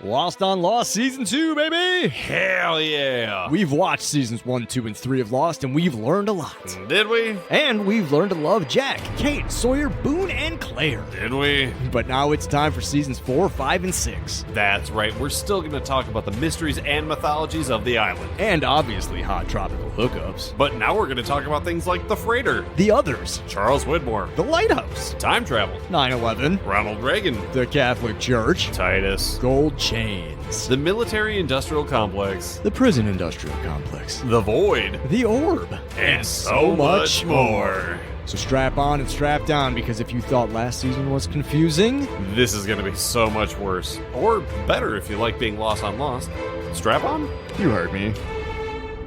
Lost on Lost Season 2, baby! Hell yeah! We've watched Seasons 1, 2, and 3 of Lost, and we've learned a lot. Did we? And we've learned to love Jack, Kate, Sawyer, Boone, and Claire. Did we? But now it's time for Seasons 4, 5, and 6. That's right, we're still going to talk about the mysteries and mythologies of the island. And obviously hot tropical hookups. But now we're going to talk about things like the freighter, The Others, Charles Widmore, The Lighthouse, time travel, 9/11, Ronald Reagan, the Catholic Church, Titus, Gold Chains, the military-industrial complex, the Prison Industrial Complex, the Void, The Orb, and so much more. So strap on and strap down, because if you thought last season was confusing, This is going to be so much worse. Or better if you like being lost on Lost. Strap on? you heard me.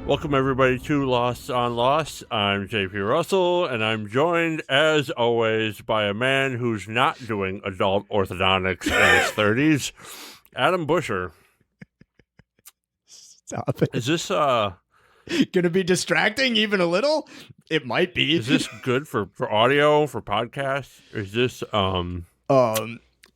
Welcome, everybody, to Lost on Lost. I'm JP Russell, and I'm joined, as always, by a man who's not doing adult orthodontics in his 30s, Adam Busher. Stop it. Is this Gonna be distracting even a little? It might be. is this good for audio, for podcasts? Is this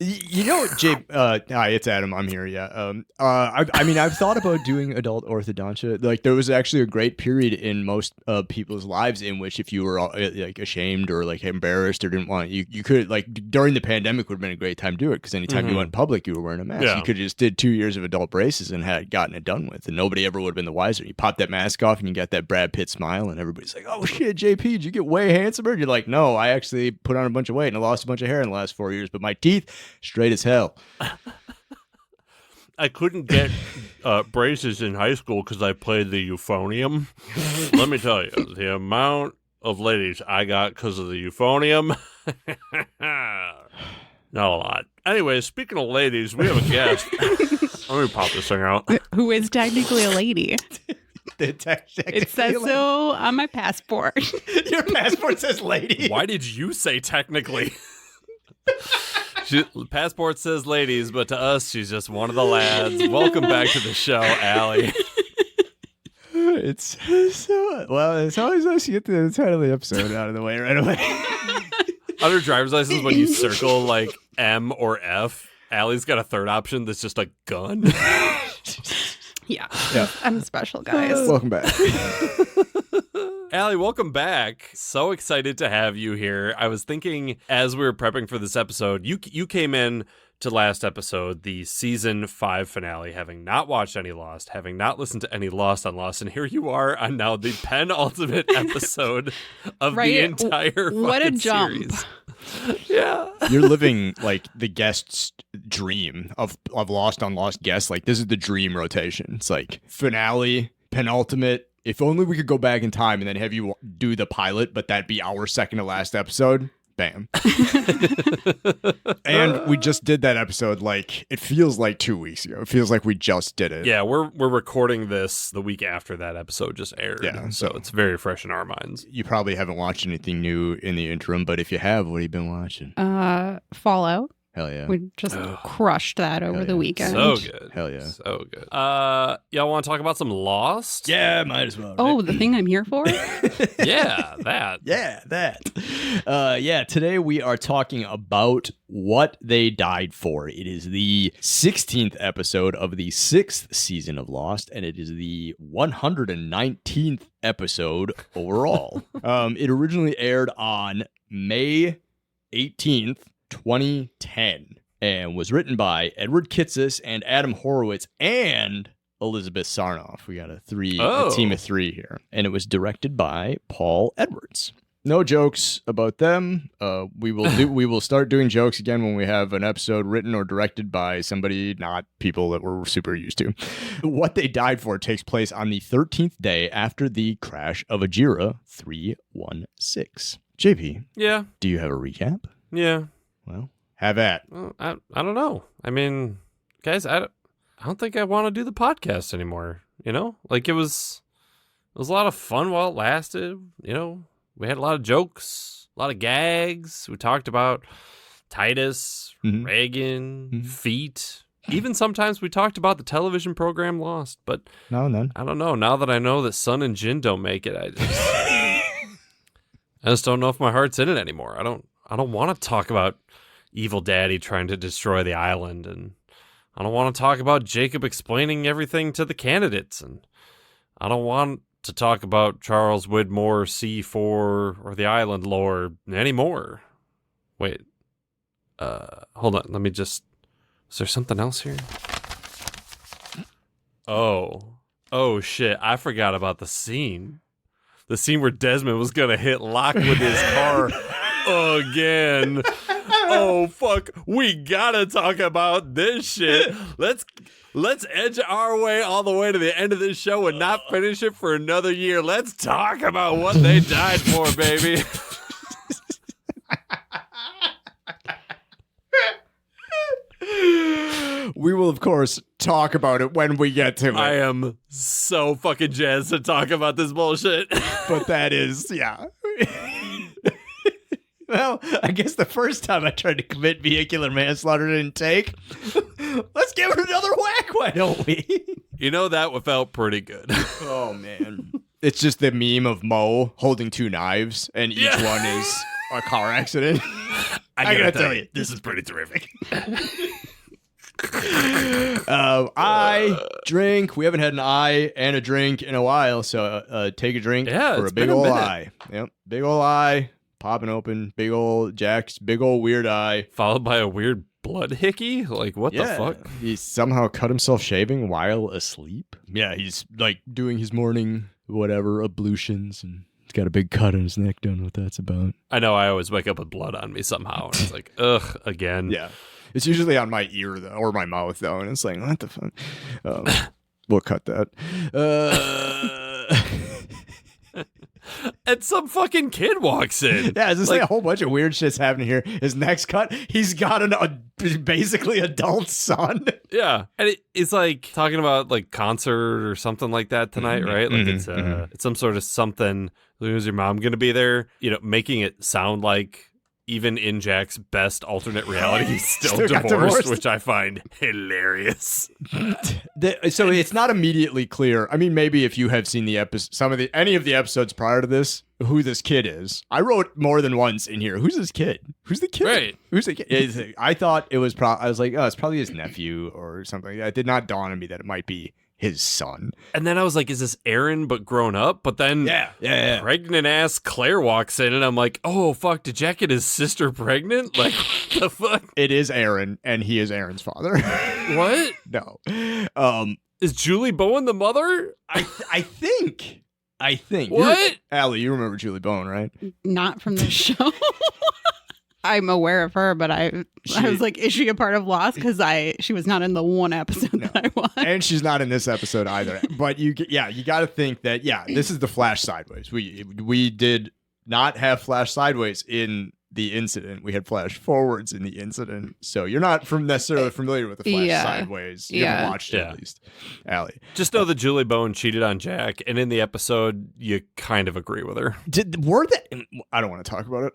You know, hi, it's Adam. I'm here. Yeah. I mean, I've thought about doing adult orthodontia. Like, there was actually a great period in most people's lives in which, if you were like ashamed or like embarrassed or didn't want, you could, like, during the pandemic would have been a great time to do it, because anytime you went public, you were wearing a mask. Yeah. You could have just did 2 years of adult braces and had gotten it done with, and nobody ever would have been the wiser. You pop that mask off and you got that Brad Pitt smile, and everybody's like, "Oh shit, JP, did you get way handsomer?" And you're like, "No, I actually put on a bunch of weight and I lost a bunch of hair in the last 4 years, but my teeth straight as hell." I couldn't get braces in high school because I played the euphonium. Let me tell you, the amount of ladies I got because of the euphonium, not a lot. Anyway, speaking of ladies, we have a guest. Let me pop this thing out. Who is technically a lady. It It says so on my passport. Your passport says lady. Why did you say technically? Passport says ladies, but to us, she's just one of the lads. Welcome back to the show, Allie. It's so well. It's always nice to get the title of the episode out of the way right away. On her driver's license, when you circle like M or F, Allie's got a third option that's just a gun. Yeah. Yeah. I'm special, guys. Welcome back. Allie, welcome back. So excited to have you here. I was thinking as we were prepping for this episode, you came in to last episode, the season 5 finale, having not watched any Lost, having not listened to any Lost on Lost, and here you are on now the penultimate episode of the entire What a jump. series. Yeah. You're living like the guest's dream of Lost on Lost guests. Like, this is the dream rotation. It's like finale, penultimate. If only we could go back in time and then have you do the pilot, but that'd be our second to last episode. Bam. And we just did that episode, like, it feels like 2 weeks ago. It feels like we just did it. Yeah, we're recording this the week after that episode just aired. Yeah, so so it's very fresh in our minds. You probably haven't watched anything new in the interim, but if you have, what have you been watching? Fallout. Hell yeah. We just crushed that over the weekend. So good. Hell yeah. So good. Y'all want to talk about some Lost? Yeah, might as well. Right? Oh, the thing I'm here for? Yeah, that. Yeah, that. Today we are talking about What They Died For. It is the 16th episode of the 6th season of Lost, and it is the 119th episode overall. It originally aired on May 18th, 2010, and was written by Edward Kitsis and Adam Horowitz and Elizabeth Sarnoff. We got a team of 3 here. And it was directed by Paul Edwards. No jokes about them. We will start doing jokes again when we have an episode written or directed by somebody, not people that we're super used to. What They Died For takes place on the 13th day after the crash of Ajira 316. JP. Yeah. Do you have a recap? Yeah. Well, have at. Well, I don't know. I mean, guys, I don't think I want to do the podcast anymore. You know, like it was a lot of fun while it lasted. You know, we had a lot of jokes, a lot of gags. We talked about Titus, Reagan, feet. Even sometimes we talked about the television program Lost. But No, none. I don't know. Now that I know that Sun and Jin don't make it, I just don't know if my heart's in it anymore. I don't want to talk about evil daddy trying to destroy the island, and I don't want to talk about Jacob explaining everything to the candidates, and I don't want to talk about Charles Widmore C4 or the island lore anymore. Wait. Hold on. Let me just... Is there something else here? Oh shit. I forgot about the scene. The scene where Desmond was going to hit Locke with his car again. Oh, fuck. We gotta talk about this shit. Let's edge our way all the way to the end of this show and not finish it for another year. Let's talk about what they died for, baby. We will, of course, talk about it when we get to it. I am so fucking jazzed to talk about this bullshit. But that is, yeah. Well, I guess the first time I tried to commit vehicular manslaughter didn't take. Let's give it another whack, why don't we? You know, that felt pretty good. Oh, man. It's just the meme of Mo holding two knives, and each one is a car accident. I gotta tell you, this is pretty terrific. I drink. We haven't had an eye and a drink in a while, so take a drink for a big old eye. Yep, big old eye. Popping open, big old Jack's big old weird eye. Followed by a weird blood hickey? Like, what the fuck? He somehow cut himself shaving while asleep. Yeah, he's like doing his morning, whatever, ablutions, and he's got a big cut on his neck. Don't know what that's about. I know, I always wake up with blood on me somehow. And it's like, ugh, again. Yeah. It's usually on my ear, though, or my mouth, though, and it's like, what the fuck? We'll cut that. And some fucking kid walks in. Yeah, it's just like a whole bunch of weird shit's happening here. His next cut, he's got a basically adult son. Yeah, and it's like talking about like concert or something like that tonight, right? Like it's some sort of something. Is your mom gonna be there? You know, making it sound like even in Jack's best alternate reality, he's still divorced, which I find hilarious. So it's not immediately clear. I mean, maybe if you have seen the any of the episodes prior to this, who this kid is. I wrote more than once in here. Who's this kid? Who's the kid? Right. Who's the kid? I thought it was. I was like, oh, it's probably his nephew or something. It did not dawn on me that it might be his son. And then I was like, is this Aaron but grown up? But then pregnant ass Claire walks in and I'm like, oh fuck, did Jack get his sister pregnant? Like, what the fuck? It is Aaron, and he is Aaron's father. What? No. Is Julie Bowen the mother? I think. What? Allie, you remember Julie Bowen, right? Not from the show. I'm aware of her, but I was like, is she a part of Lost? Because she was not in the one episode that I watched. And she's not in this episode either. But you got to think that, this is the Flash sideways. We did not have Flash sideways in the incident. We had Flash forwards in the incident. So you're not necessarily familiar with the Flash sideways. You haven't watched it, at least. Allie. Just know that Julie Bowen cheated on Jack, and in the episode, you kind of agree with her. I don't want to talk about it.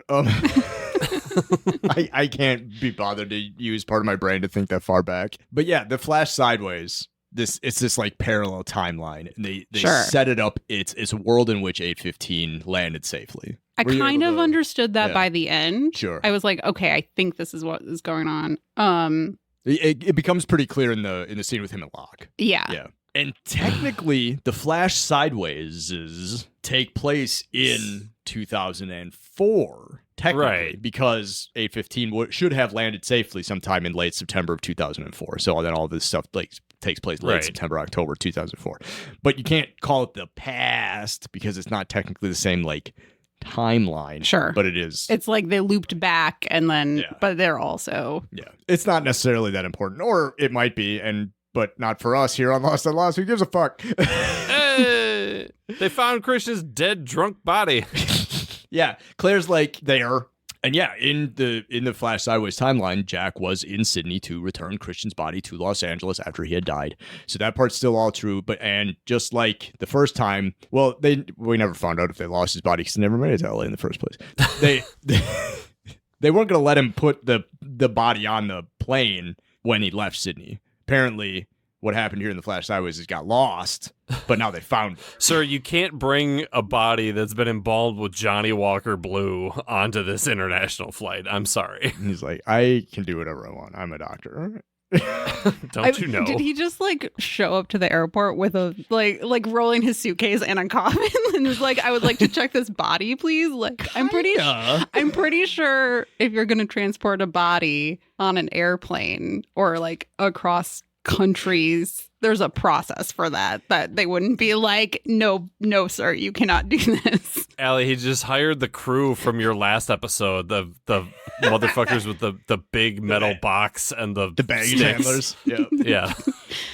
I can't be bothered to use part of my brain to think that far back. But yeah, the Flash sideways, it's this like parallel timeline. And they set it up. It's a world in which 815 landed safely. I kind of understood that by the end. Sure. I was like, okay, I think this is what is going on. It becomes pretty clear in the scene with him and Locke. Yeah. Yeah. And technically, the Flash sideways take place in 2004. Technically, because 815 should have landed safely sometime in late September of 2004. So then all this stuff takes place late September, October 2004. But you can't call it the past because it's not technically the same timeline. Sure. But it is. It's like they looped back and then, but they're also. Yeah. It's not necessarily that important, or it might be, but not for us here on Lost and Lost. Who gives a fuck? Hey, they found Christian's dead, drunk body. Yeah. Claire's there. And in the Flash Sideways timeline, Jack was in Sydney to return Christian's body to Los Angeles after he had died. So that part's still all true. And just like the first time, well, we never found out if they lost his body because they never made it to LA in the first place. They weren't going to let him put the body on the plane when he left Sydney. Apparently, what happened here in the Flash Sideways is got lost, but now they found it. Sir, you can't bring a body that's been embalmed with Johnny Walker Blue onto this international flight. I'm sorry. And he's like, I can do whatever I want. I'm a doctor. Don't you know? Did he just like show up to the airport with a like rolling his suitcase and a coffin and was like, I would like to check this body, please? Like, I'm pretty sure if you're going to transport a body on an airplane or like across countries, there's a process for that they wouldn't be like, no, sir, you cannot do this. Allie, he just hired the crew from your last episode, the motherfuckers with the big metal box and the baggage sticks. handlers. Yeah. Yeah.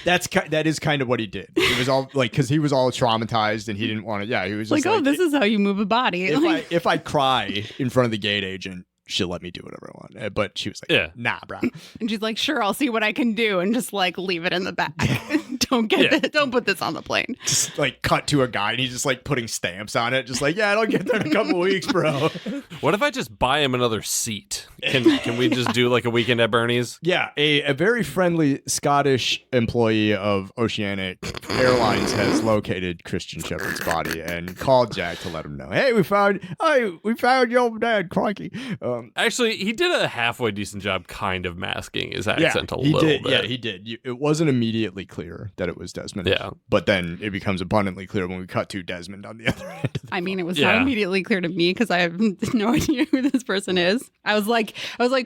That is kind of what he did. It was all like, because he was all traumatized and he didn't want to. Yeah, he was just like, oh, this is how you move a body. If I cry in front of the gate agent, she'll let me do whatever I want. But she was like, yeah, nah, bro. And she's like, sure, I'll see what I can do, and just like leave it in the back. Don't put this on the plane. Just like cut to a guy and he's just like putting stamps on it, just like, yeah, I don't get there in a couple weeks, bro. What if I just buy him another seat? Can we just do like a weekend at Bernie's? Yeah, a very friendly Scottish employee of Oceanic Airlines has located Christian Shepherd's body and called Jack to let him know, hey, we found your dad, crikey. Actually, he did a halfway decent job kind of masking his accent a little bit. Yeah, he did. It wasn't immediately clear that it was Desmond. Yeah. But then it becomes abundantly clear when we cut to Desmond on the other end of the it was not immediately clear to me because I have no idea who this person is. I was like,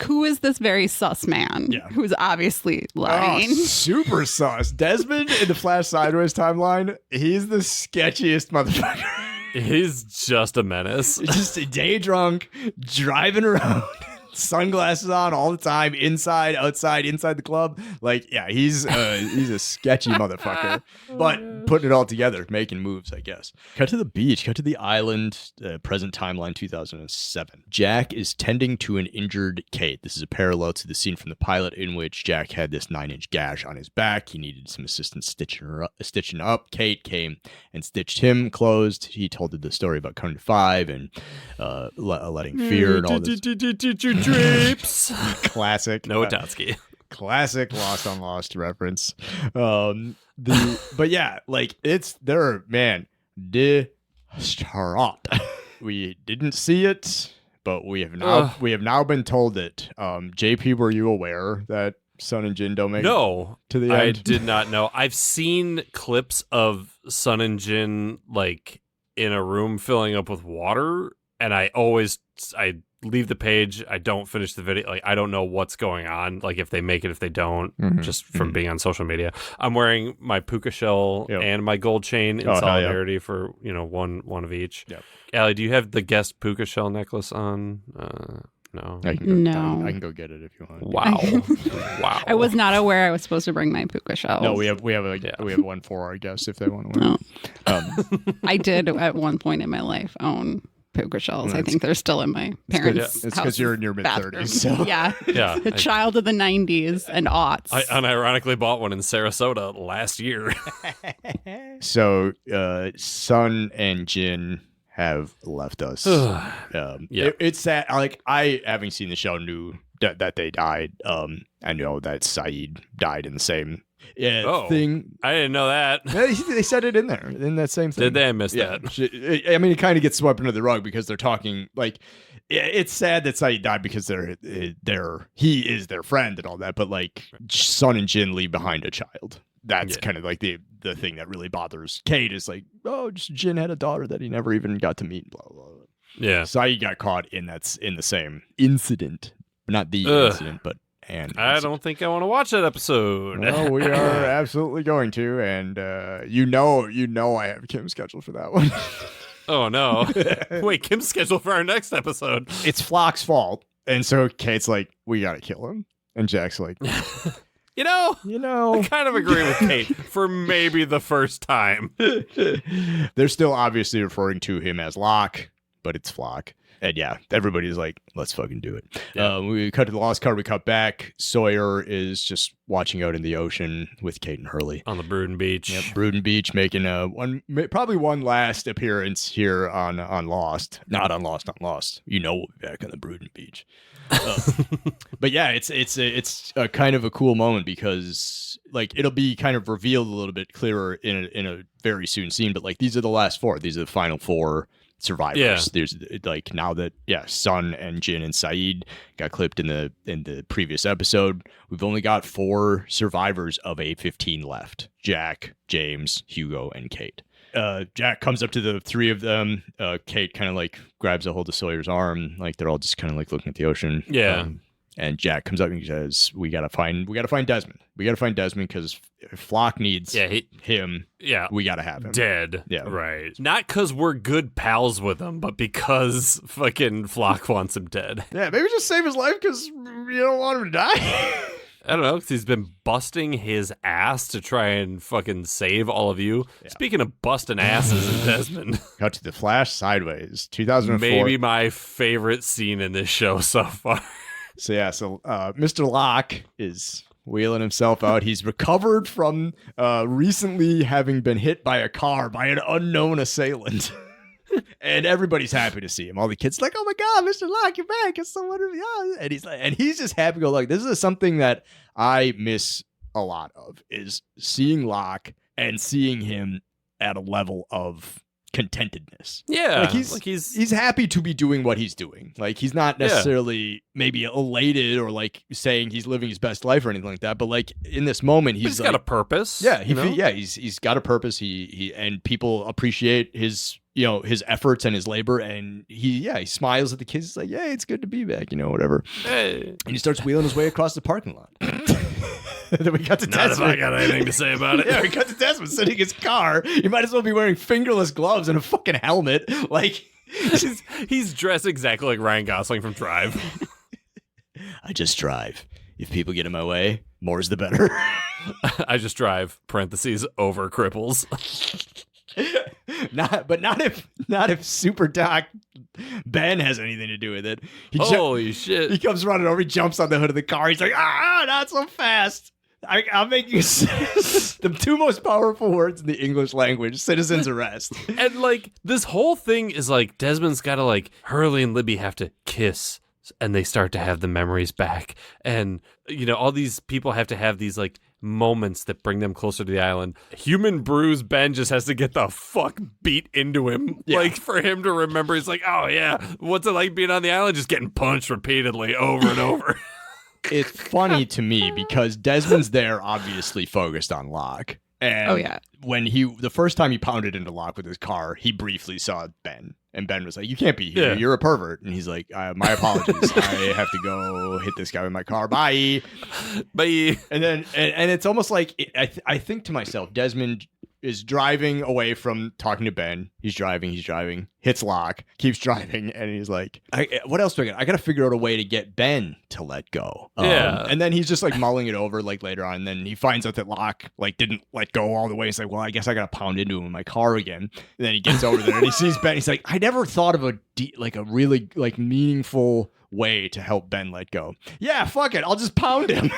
who is this very sus man who's obviously lying? Oh, super sus. Desmond in the Flash Sideways timeline, he's the sketchiest motherfucker. He's just a menace. Just a day drunk, driving around, sunglasses on all the time, inside, outside, inside the club. Like, yeah, he's a sketchy motherfucker, but putting it all together, making moves, I guess. Cut to the beach, cut to the island, present timeline 2007. Jack is tending to an injured Kate. This is a parallel to the scene from the pilot in which Jack had this 9-inch gash on his back. He needed some assistance stitching up. Kate came and stitched him closed. He told her the story about coming to 5 and letting fear and all this. Drapes. Classic. No Watatsky. Classic Lost on Lost reference. But yeah, like they're distraught. We didn't see it, but we have now been told it. JP, were you aware that Sun and Jin don't make it to the end? I did not know. I've seen clips of Sun and Jin like in a room filling up with water, and I leave the page. I don't finish the video. Like, I don't know what's going on. Like, if they make it, if they don't, just from being on social media. I'm wearing my puka shell and my gold chain in solidarity for, one of each. Yep. Allie, do you have the guest puka shell necklace on? No. I can go get it if you want. Wow. Wow. I was not aware I was supposed to bring my puka shells. No, we have one for our guests if they want to wear it. I did at one point in my life own puka shells. I think they're still in my parents' house. It's because you're in your mid-30s. So. Yeah. A child of the 90s and aughts. I unironically bought one in Sarasota last year. So, Sun and Jin have left us. It's sad. Like, I, having seen the show, knew that they died. I know that Saeed died in the same thing. I didn't know that. They said it in there, in that same thing. Did they? I missed that. I mean, it kind of gets swept under the rug because they're talking, like, it's sad that Saeed died because he is their friend and all that, but, like, Sun and Jin leave behind a child. That's kind of like the thing that really bothers Kate is like, just Jin had a daughter that he never even got to meet, blah, blah, blah. Yeah. Saeed got caught in the same incident. Not the incident, but I don't think I want to watch that episode. No, we are absolutely going to, and you know I have Kim scheduled for that one. Oh no! Wait, Kim's scheduled for our next episode. It's Flock's fault, and so Kate's like, "We gotta kill him," and Jack's like, "You know, I kind of agree with Kate for maybe the first time." They're still obviously referring to him as Locke, but it's Flock. And yeah, everybody's like, let's fucking do it. Yeah. We cut to the Lost Card. We cut back. Sawyer is just watching out in the ocean with Kate and Hurley. On the Bruden Beach. Yep, Bruden Beach, making probably one last appearance here on Lost. Not on Lost, on Lost. We'll be back on the Bruden Beach. But yeah, it's a kind of a cool moment because like it'll be kind of revealed a little bit clearer in a very soon scene. But like these are the last 4. These are the final 4 survivors. Yeah. There's like now that Sun and Jin and Saeed got clipped in the previous episode, we've only got 4 survivors of A-15 left: Jack, James, Hugo, and Kate. Jack comes up to the 3 of them. Kate kind of like grabs a hold of Sawyer's arm, like they're all just kind of like looking at the ocean. Yeah. And Jack comes up and he says, "We gotta find Desmond. We gotta find Desmond because if Flock needs him, we gotta have him dead." Yeah, right. Not because we're good pals with him, but because fucking Flock wants him dead. Yeah, maybe just save his life because you don't want him to die." I don't know, because he's been busting his ass to try and fucking save all of you. Yeah. Speaking of busting asses in Desmond. Cut to the Flash sideways, 2004. Maybe my favorite scene in this show so far. So Mr. Locke is wheeling himself out. He's recovered from recently having been hit by a car by an unknown assailant. And everybody's happy to see him. All the kids like, "Oh my God, Mr. Locke, you're back! It's so wonderful!" And he's just happy to go. Like, this is something that I miss a lot of, is seeing Locke and seeing him at a level of contentedness. Yeah, like he's happy to be doing what he's doing. Like, he's not necessarily maybe elated or like saying he's living his best life or anything like that. But like in this moment, he's got a purpose. Yeah, he's got a purpose. He and people appreciate his his efforts and his labor, and he smiles at the kids. He's like, "Yeah, it's good to be back," whatever. Hey. And he starts wheeling his way across the parking lot. Then we got to Not Desmond. if I got anything to say about it. Yeah, we got to Desmond sitting in his car. You might as well be wearing fingerless gloves and a fucking helmet. Like, he's dressed exactly like Ryan Gosling from Drive. I just drive. If people get in my way, more's the better. I just drive, parentheses, over cripples. Not if Super Doc Ben has anything to do with it. Holy shit. He comes running over, he jumps on the hood of the car. He's like, not so fast. I'll make you the 2 most powerful words in the English language: citizen's arrest. And like this whole thing is like Desmond's got to like Hurley and Libby have to kiss, and they start to have the memories back, and all these people have to have these like moments that bring them closer to the island. Human bruise Ben just has to get the fuck beat into him, like for him to remember. He's like, "Oh yeah, what's it like being on the island? Just getting punched repeatedly over and over." It's funny to me because Desmond's there obviously focused on Locke. And when the first time he pounded into Locke with his car, he briefly saw Ben. And Ben was like, "You can't be here. Yeah. You're a pervert." And he's like, "My apologies. I have to go hit this guy with my car. Bye." Bye. And then, and it's almost like, I think to myself, Desmond is driving away from talking to Ben. He's driving, hits Locke, keeps driving, and he's like, "What else do I got? I got to figure out a way to get Ben to let go." And then he's just like mulling it over like later on. And then he finds out that Locke like didn't let go all the way. He's like, "Well, I guess I got to pound into him in my car again." And then he gets over there and he sees Ben. He's like, "I never thought of a really like meaningful way to help Ben let go. Yeah, fuck it. I'll just pound him."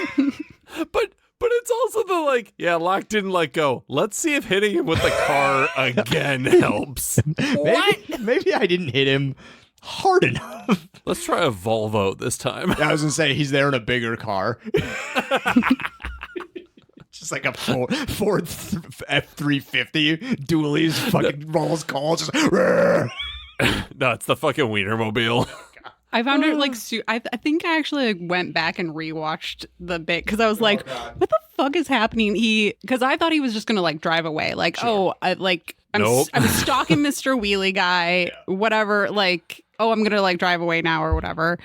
But it's also the like, Locke didn't let go. Let's see if hitting him with the car again helps. Maybe I didn't hit him hard enough. Let's try a Volvo this time. Yeah, I was going to say, he's there in a bigger car. Just like a Ford F-350 dualies, fucking rolls calls. Just, no, it's the fucking Wienermobile. I found it like I think I actually like, went back and rewatched the bit because I was like, "What the fuck is happening?" Because I thought he was just gonna like drive away, like, Sure. I'm stalking Mr. Wheelie guy, whatever. Like, I'm gonna like drive away now or whatever.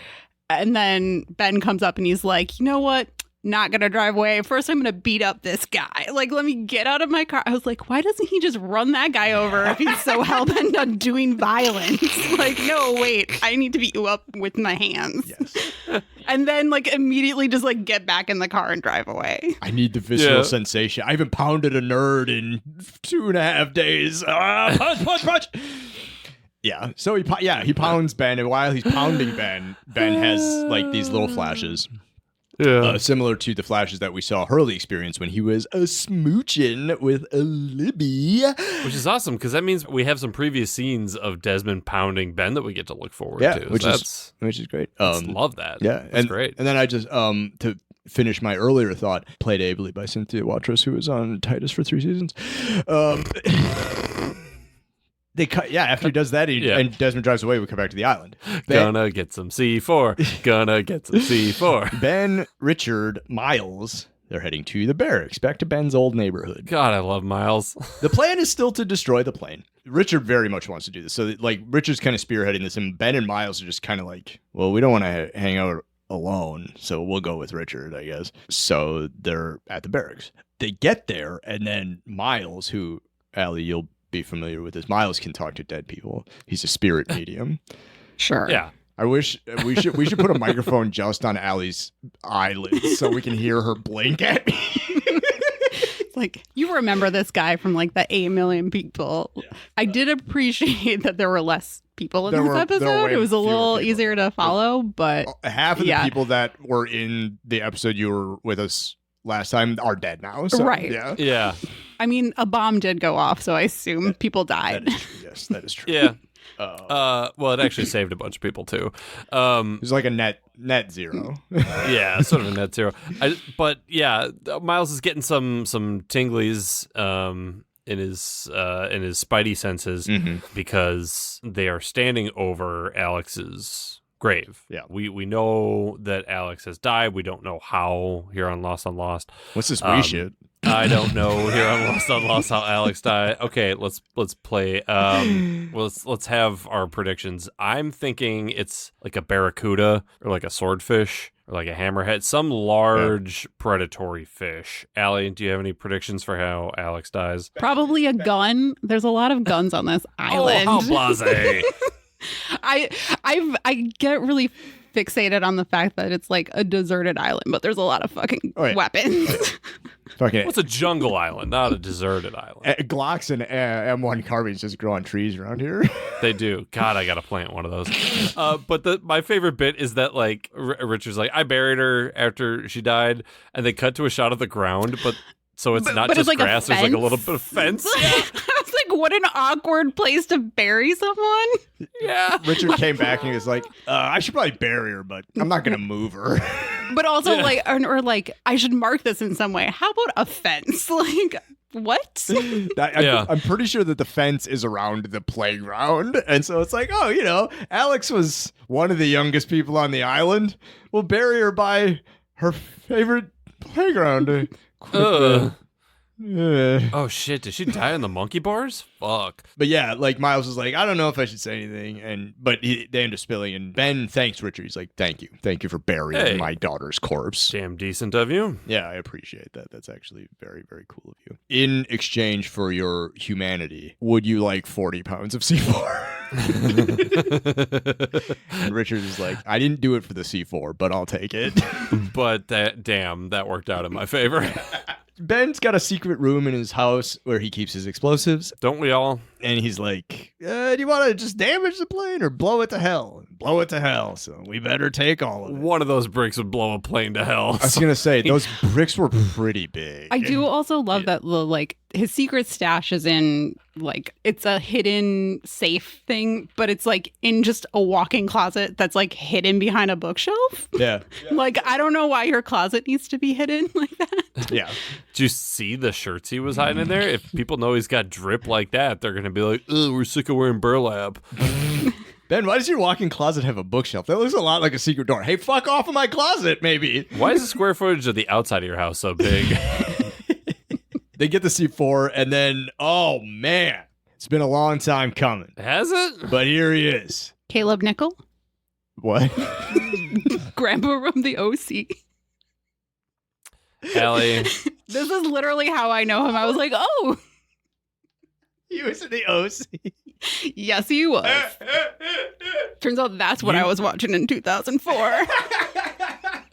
And then Ben comes up and he's like, "You know what? Not gonna drive away. First, I'm gonna beat up this guy. Like, let me get out of my car." I was like, why doesn't he just run that guy over if he's so hell-bent on doing violence? Like, no, wait, I need to beat you up with my hands. Yes. And then, like, immediately just, like, get back in the car and drive away. I need the visceral sensation. I haven't pounded a nerd in 2.5 days. Punch. Yeah, so he pounds Ben, and while he's pounding Ben has, like, these little flashes. Yeah. Similar to the flashes that we saw Hurley experience when he was smooching with Libby. Which is awesome, because that means we have some previous scenes of Desmond pounding Ben that we get to look forward to. Which is great. Love that. Yeah, that's great. And then I just, to finish my earlier thought, played ably by Cynthia Watros, who was on Titus for 3 seasons. They cut. Yeah, after he does that, and Desmond drives away. We come back to the island. Gonna get some C4. Gonna get some C4. Ben, Richard, Miles. They're heading to the barracks, back to Ben's old neighborhood. God, I love Miles. The plan is still to destroy the plane. Richard very much wants to do this. So, like, Richard's kind of spearheading this, and Ben and Miles are just kind of like, well, we don't want to hang out alone, so we'll go with Richard, I guess. So they're at the barracks. They get there, and then Miles, who, Allie, you'll be familiar with this, Miles can talk to dead people. He's a spirit medium. Sure. Yeah. I wish we should put a microphone just on Allie's eyelids so we can hear her blink at me. Like, you remember this guy from like the 8 million people. Yeah. I did appreciate that there were less people in this episode. It was a little easier to follow, but half of the people that were in the episode you were with us last time are dead now. So, right. Yeah. I mean, a bomb did go off, so I assume people died. That is true. Yes, that is true. Yeah. Well, it actually saved a bunch of people too. It was like a net zero. Yeah, sort of a net zero. But yeah, Miles is getting some tinglies in his spidey senses because they are standing over Alex's grave. Yeah, we know that Alex has died. We don't know how here on Lost on Lost. What's this we shit? I don't know here on Lost how Alex died. Okay, let's play. Let's have our predictions. I'm thinking it's like a barracuda or like a swordfish or like a hammerhead, some large predatory fish. Allie, do you have any predictions for how Alex dies? Probably a gun. There's a lot of guns on this island. Oh, how blasé. I get really fixated on the fact that it's like a deserted island, but there's a lot of fucking weapons. What's a jungle island, not a deserted island? Glocks and M1 carbines just grow on trees around here. They do. God, I gotta plant one of those. But my favorite bit is that like Richard's like, I buried her after she died, and they cut to a shot of the ground, but it's not just like grass. There's like a little bit of fence. I was like, what an awkward place to bury someone. Yeah. Richard came back and he was like, I should probably bury her, but I'm not gonna move her. But also like I should mark this in some way. How about a fence? Like, what? I'm pretty sure that the fence is around the playground. And so it's like, Alex was one of the youngest people on the island. We'll bury her by her favorite playground. Oh shit, did she die on the monkey bars? Fuck. But yeah, like Miles was like, I don't know if I should say anything, but they end up spilling, and Ben thanks Richard. He's like, thank you for burying my daughter's corpse. Damn decent of you. Yeah, I appreciate that. That's actually very, very cool of you. In exchange for your humanity, would you like 40 pounds of C4? And Richard is like, I didn't do it for the C4, but I'll take it. But that worked out in my favor. Ben's got a secret room in his house where he keeps his explosives. Don't we all? And he's like, do you want to just damage the plane or blow it to hell? Blow it to hell, so we better take all of it. One of those bricks would blow a plane to hell. I was going to say, those bricks were pretty big. I do also love that his secret stash is in, like, it's a hidden safe thing, but it's, like, in just a walk-in closet that's, like, hidden behind a bookshelf. Yeah. Like, I don't know why your closet needs to be hidden like that. Yeah. Did you see the shirts he was hiding in there? If people know he's got drip like that, they're going to be like, ugh, we're sick of wearing burlap. Ben, why does your walk-in closet have a bookshelf? That looks a lot like a secret door. Hey, fuck off of my closet, maybe. Why is the square footage of the outside of your house so big? They get the C4, and then, oh, man. It's been a long time coming. Has it? But here he is. Caleb Nickel? What? Grandpa from the OC. Allie. This is literally how I know him. I was like, oh. He was in the OC. Yes, he was. Turns out that's what I was watching in 2004.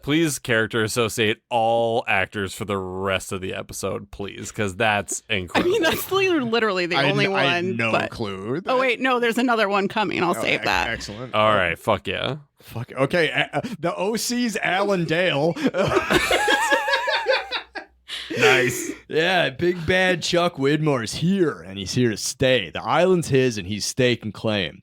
Please character associate all actors for the rest of the episode, please, because that's incredible. I mean, that's literally the only one. I had no clue. Oh, wait, no, there's another one coming. I'll save that. Excellent. All right, fuck yeah. Fuck. Okay, the OC's Alan Dale. Nice. Yeah, big bad Chuck Widmore's here, and he's here to stay. The island's his, and he's stake and claim.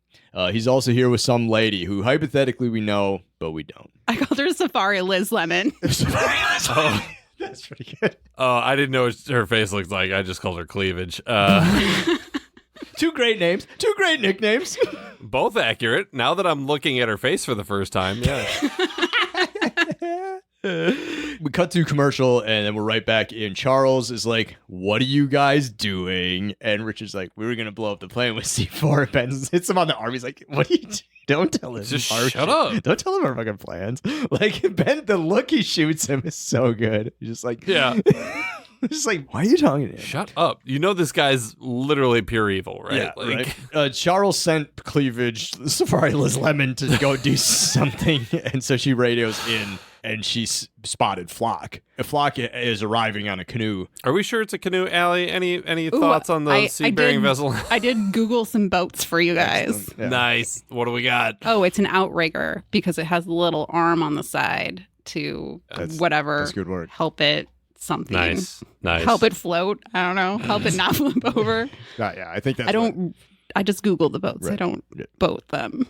He's also here with some lady who hypothetically we know, but we don't. I called her Safari Liz Lemon. Oh, that's pretty good. Oh, I didn't know what her face looked like. I just called her cleavage. Two great names. Two great nicknames. Both accurate. Now that I'm looking at her face for the first time, yeah. We cut to commercial, and then we're right back in. Charles is like, what are you guys doing? And Richard's like, we were going to blow up the plane with C4. And Ben hits him on the arm. He's like, what are you doing? Don't tell him. Just our shut up. Don't tell him our fucking plans. Like, Ben, the look he shoots him is so good. He's just like, Yeah. Just like, why are you talking to him? Shut up. You know this guy's literally pure evil, right? Yeah, like, right. Charles sent Cleavage, Safari Liz Lemon, to go do something, and so she radios in, and she spotted Flock. Flock is arriving on a canoe. Are we sure it's a canoe, Allie? Any thoughts on the sea-bearing vessel? I did Google some boats for you guys. Yeah. Nice. What do we got? Oh, it's an outrigger because it has a little arm on the side to That's whatever good word. help it something. Nice. Help it float. I don't know. Help it not flip over. Yeah, I think that's. I just Googled the boats. Right. I don't boat them.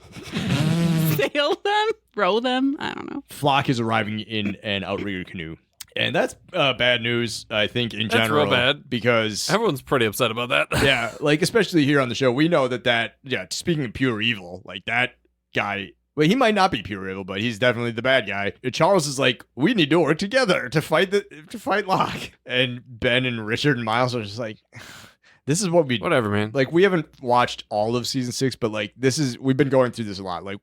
Sail them? Row them? I don't know. Flock is arriving in an outrigger canoe. And that's bad news, I think, in That's general. real bad. Because Everyone's pretty upset about that. yeah, like, especially here on the show, we know that, speaking of pure evil, like, that guy, well, he might not be pure evil, but he's definitely the bad guy. And Charles is like, we need to work together to fight Locke. And Ben and Richard and Miles are just like, this is what we... Whatever, man. Like, we haven't watched all of season 6, but, like, we've been going through this a lot. Like,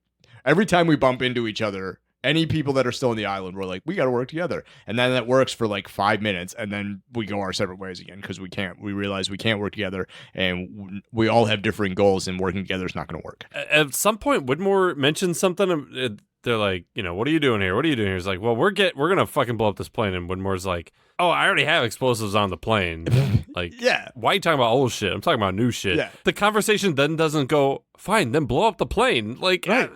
every time we bump into each other, any people that are still on the island, we're like, we got to work together. And then that works for like 5 minutes, and then we go our separate ways again because we realize we can't work together, and we all have differing goals, and working together is not going to work. At some point, Widmore mentioned something. They're like, what are you doing here? What are you doing here? He's like, well, we're gonna fucking blow up this plane. And Widmore's like, oh, I already have explosives on the plane. Like, Yeah. Why are you talking about old shit? I'm talking about new shit. Yeah. The conversation then doesn't go, fine, then blow up the plane. Like, Right.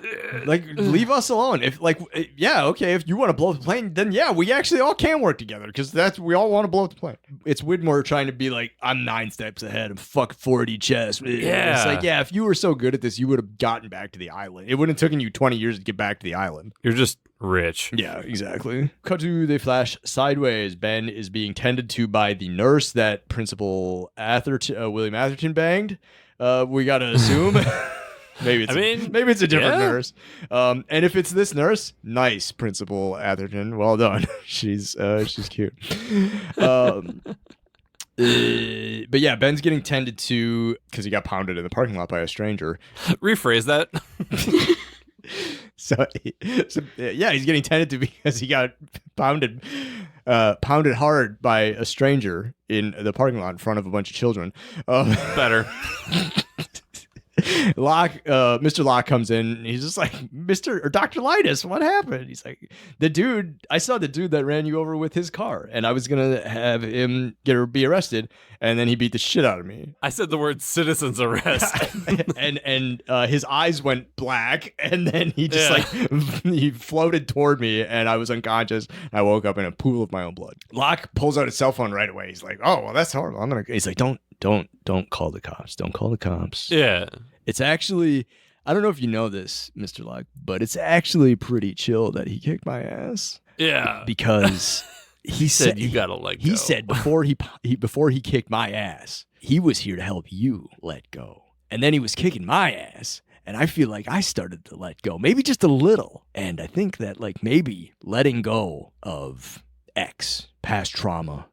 Like, leave us alone. If if you want to blow up the plane, then yeah, we actually all can work together because we all want to blow up the plane. It's Widmore trying to be like, I'm 9 steps ahead of fuck 40 chess. Yeah. It's like, yeah, if you were so good at this, you would have gotten back to the island. It wouldn't have taken you 20 years to get back to the island. you're just rich. Yeah, exactly. Cut to, they flash sideways. Ben is being tended to by the nurse that Principal William Atherton banged. We gotta assume. maybe it's a different nurse. And if it's this nurse, nice, Principal Atherton. Well done. she's cute. But yeah, Ben's getting tended to because he got pounded in the parking lot by a stranger. Rephrase that. So yeah, he's getting tended to because he got pounded hard by a stranger in the parking lot in front of a bunch of children. Better. Mr. Locke comes in and he's just like, Dr. Linus, what happened? He's like, I saw the dude that ran you over with his car, and I was gonna have him be arrested, and then he beat the shit out of me. I said the word citizen's arrest. and his eyes went black, and then he just he floated toward me, and I was unconscious. I woke up in a pool of my own blood. Locke pulls out his cell phone right away. He's like, oh, well, that's horrible. He's like, don't call the cops. Don't call the cops. Yeah. It's actually, I don't know if you know this, Mr. Locke, but it's actually pretty chill that he kicked my ass. Yeah. Because he said you gotta let go. He said before he kicked my ass, he was here to help you let go. And then he was kicking my ass, and I feel like I started to let go, maybe just a little. And I think that like maybe letting go of past trauma,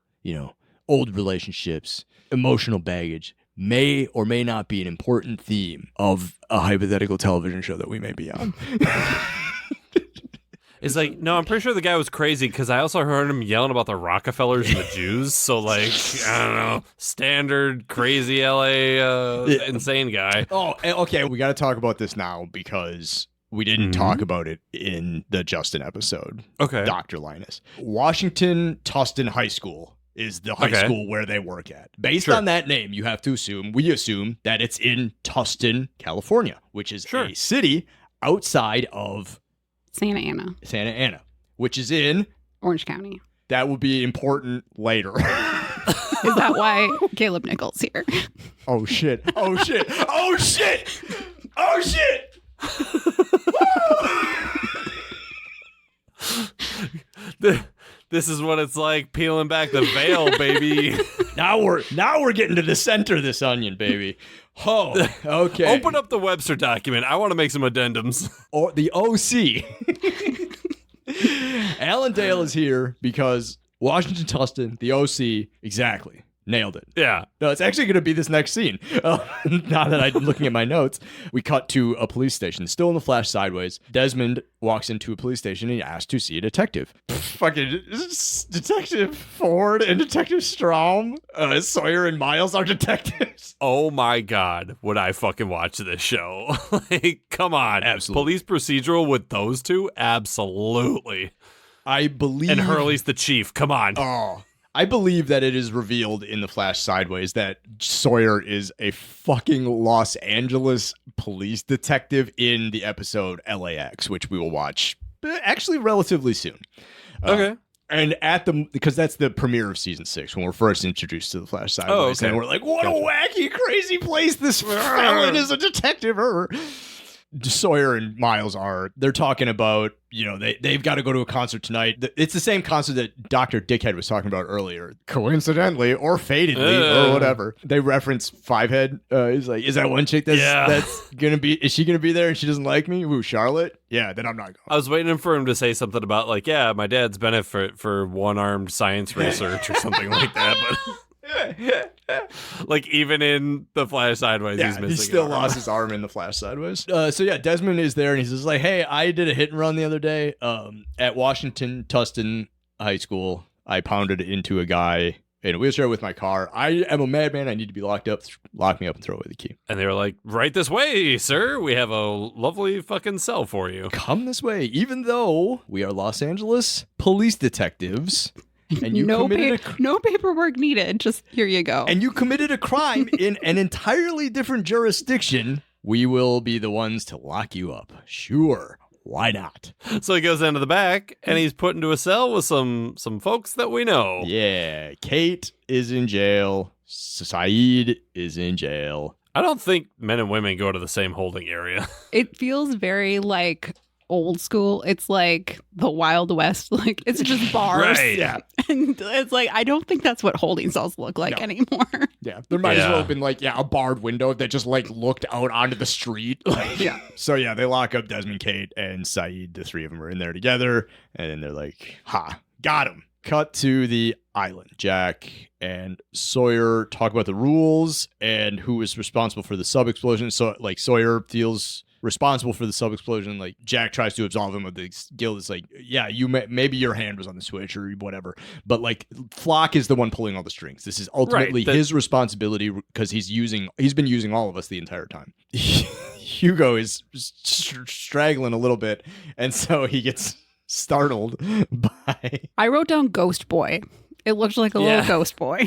old relationships, emotional baggage, may or may not be an important theme of a hypothetical television show that we may be on. It's like, no, I'm pretty sure the guy was crazy because I also heard him yelling about the Rockefellers and the Jews. So, like, I don't know, standard crazy LA insane guy. Oh, okay. We got to talk about this now because we didn't talk about it in the Justin episode. Okay. Dr. Linus. Washington Tustin High School is the high school where they work at. Based on that name, we assume that it's in Tustin, California, which is a city outside of Santa Ana, which is in Orange County. That will be important later. Is that why Caleb Nichols here? Oh shit. Oh shit. Oh shit. Oh shit. This is what it's like peeling back the veil, baby. Now we're getting to the center of this onion, baby. Oh, okay. Open up the Webster document. I want to make some addendums. Or the OC. Allendale is here because Washington Tustin, the OC, exactly. Nailed it. Yeah. No, it's actually going to be this next scene. Now that I'm looking at my notes, we cut to a police station. Still in the flash sideways. Desmond walks into a police station and he asks to see a detective. Fucking Detective Ford and Detective Strom, Sawyer and Miles are detectives. Oh my God. Would I fucking watch this show? Like, come on. Absolutely. Police procedural with those two? Absolutely. I believe. And Hurley's the chief. Come on. Oh. I believe that it is revealed in the flash sideways that Sawyer is a fucking Los Angeles police detective in the episode LAX, which we will watch actually relatively soon. Okay. And because that's the premiere of season 6 when we're first introduced to the flash sideways. Oh, okay. And we're like, what a wacky, crazy place. This felon is a detective. Sawyer and Miles they're talking about, they've got to go to a concert tonight. It's the same concert that Dr. Dickhead was talking about earlier. Coincidentally or fatedly or whatever. They reference Fivehead. He's like, is that one chick that's going to be, is she going to be there and she doesn't like me? Ooh, Charlotte? Yeah, then I'm not going. I was waiting for him to say something about like, yeah, my dad's benefit for one-armed science research or something like that, but... Like even in the flash sideways, he's missing. He still lost his arm in the flash sideways. So yeah, Desmond is there and he's just like, "Hey, I did a hit and run the other day at Washington Tustin High School. I pounded into a guy in a wheelchair with my car. I am a madman. I need to be locked up. Lock me up and throw away the key." And they were like, "Right this way, sir. We have a lovely fucking cell for you. Come this way." Even though we are Los Angeles police detectives. And you no paperwork needed. Just here you go. And you committed a crime in an entirely different jurisdiction. We will be the ones to lock you up. Sure. Why not? So he goes into the back and he's put into a cell with some folks that we know. Yeah. Kate is in jail. Saeed is in jail. I don't think men and women go to the same holding area. It feels very like old school. It's like the Wild West. Like it's just bars. Right. Yeah. And it's like, I don't think that's what holding cells look like anymore. Yeah. There might as well have been like, a barred window that just like looked out onto the street. Yeah. So yeah, they lock up Desmond, Kate, and Saeed. The three of them are in there together. And then they're like, got him. Cut to the island. Jack and Sawyer talk about the rules and who is responsible for the sub explosion. So like Sawyer feels responsible for the sub explosion. Like Jack tries to absolve him of the guilt. It's like, yeah, maybe your hand was on the switch or whatever, but like Flock is the one pulling all the strings. This is ultimately his responsibility because he's been using all of us the entire time. Hugo is straggling a little bit, and so he gets startled by. I wrote down Ghost Boy. It looked like a little ghost boy.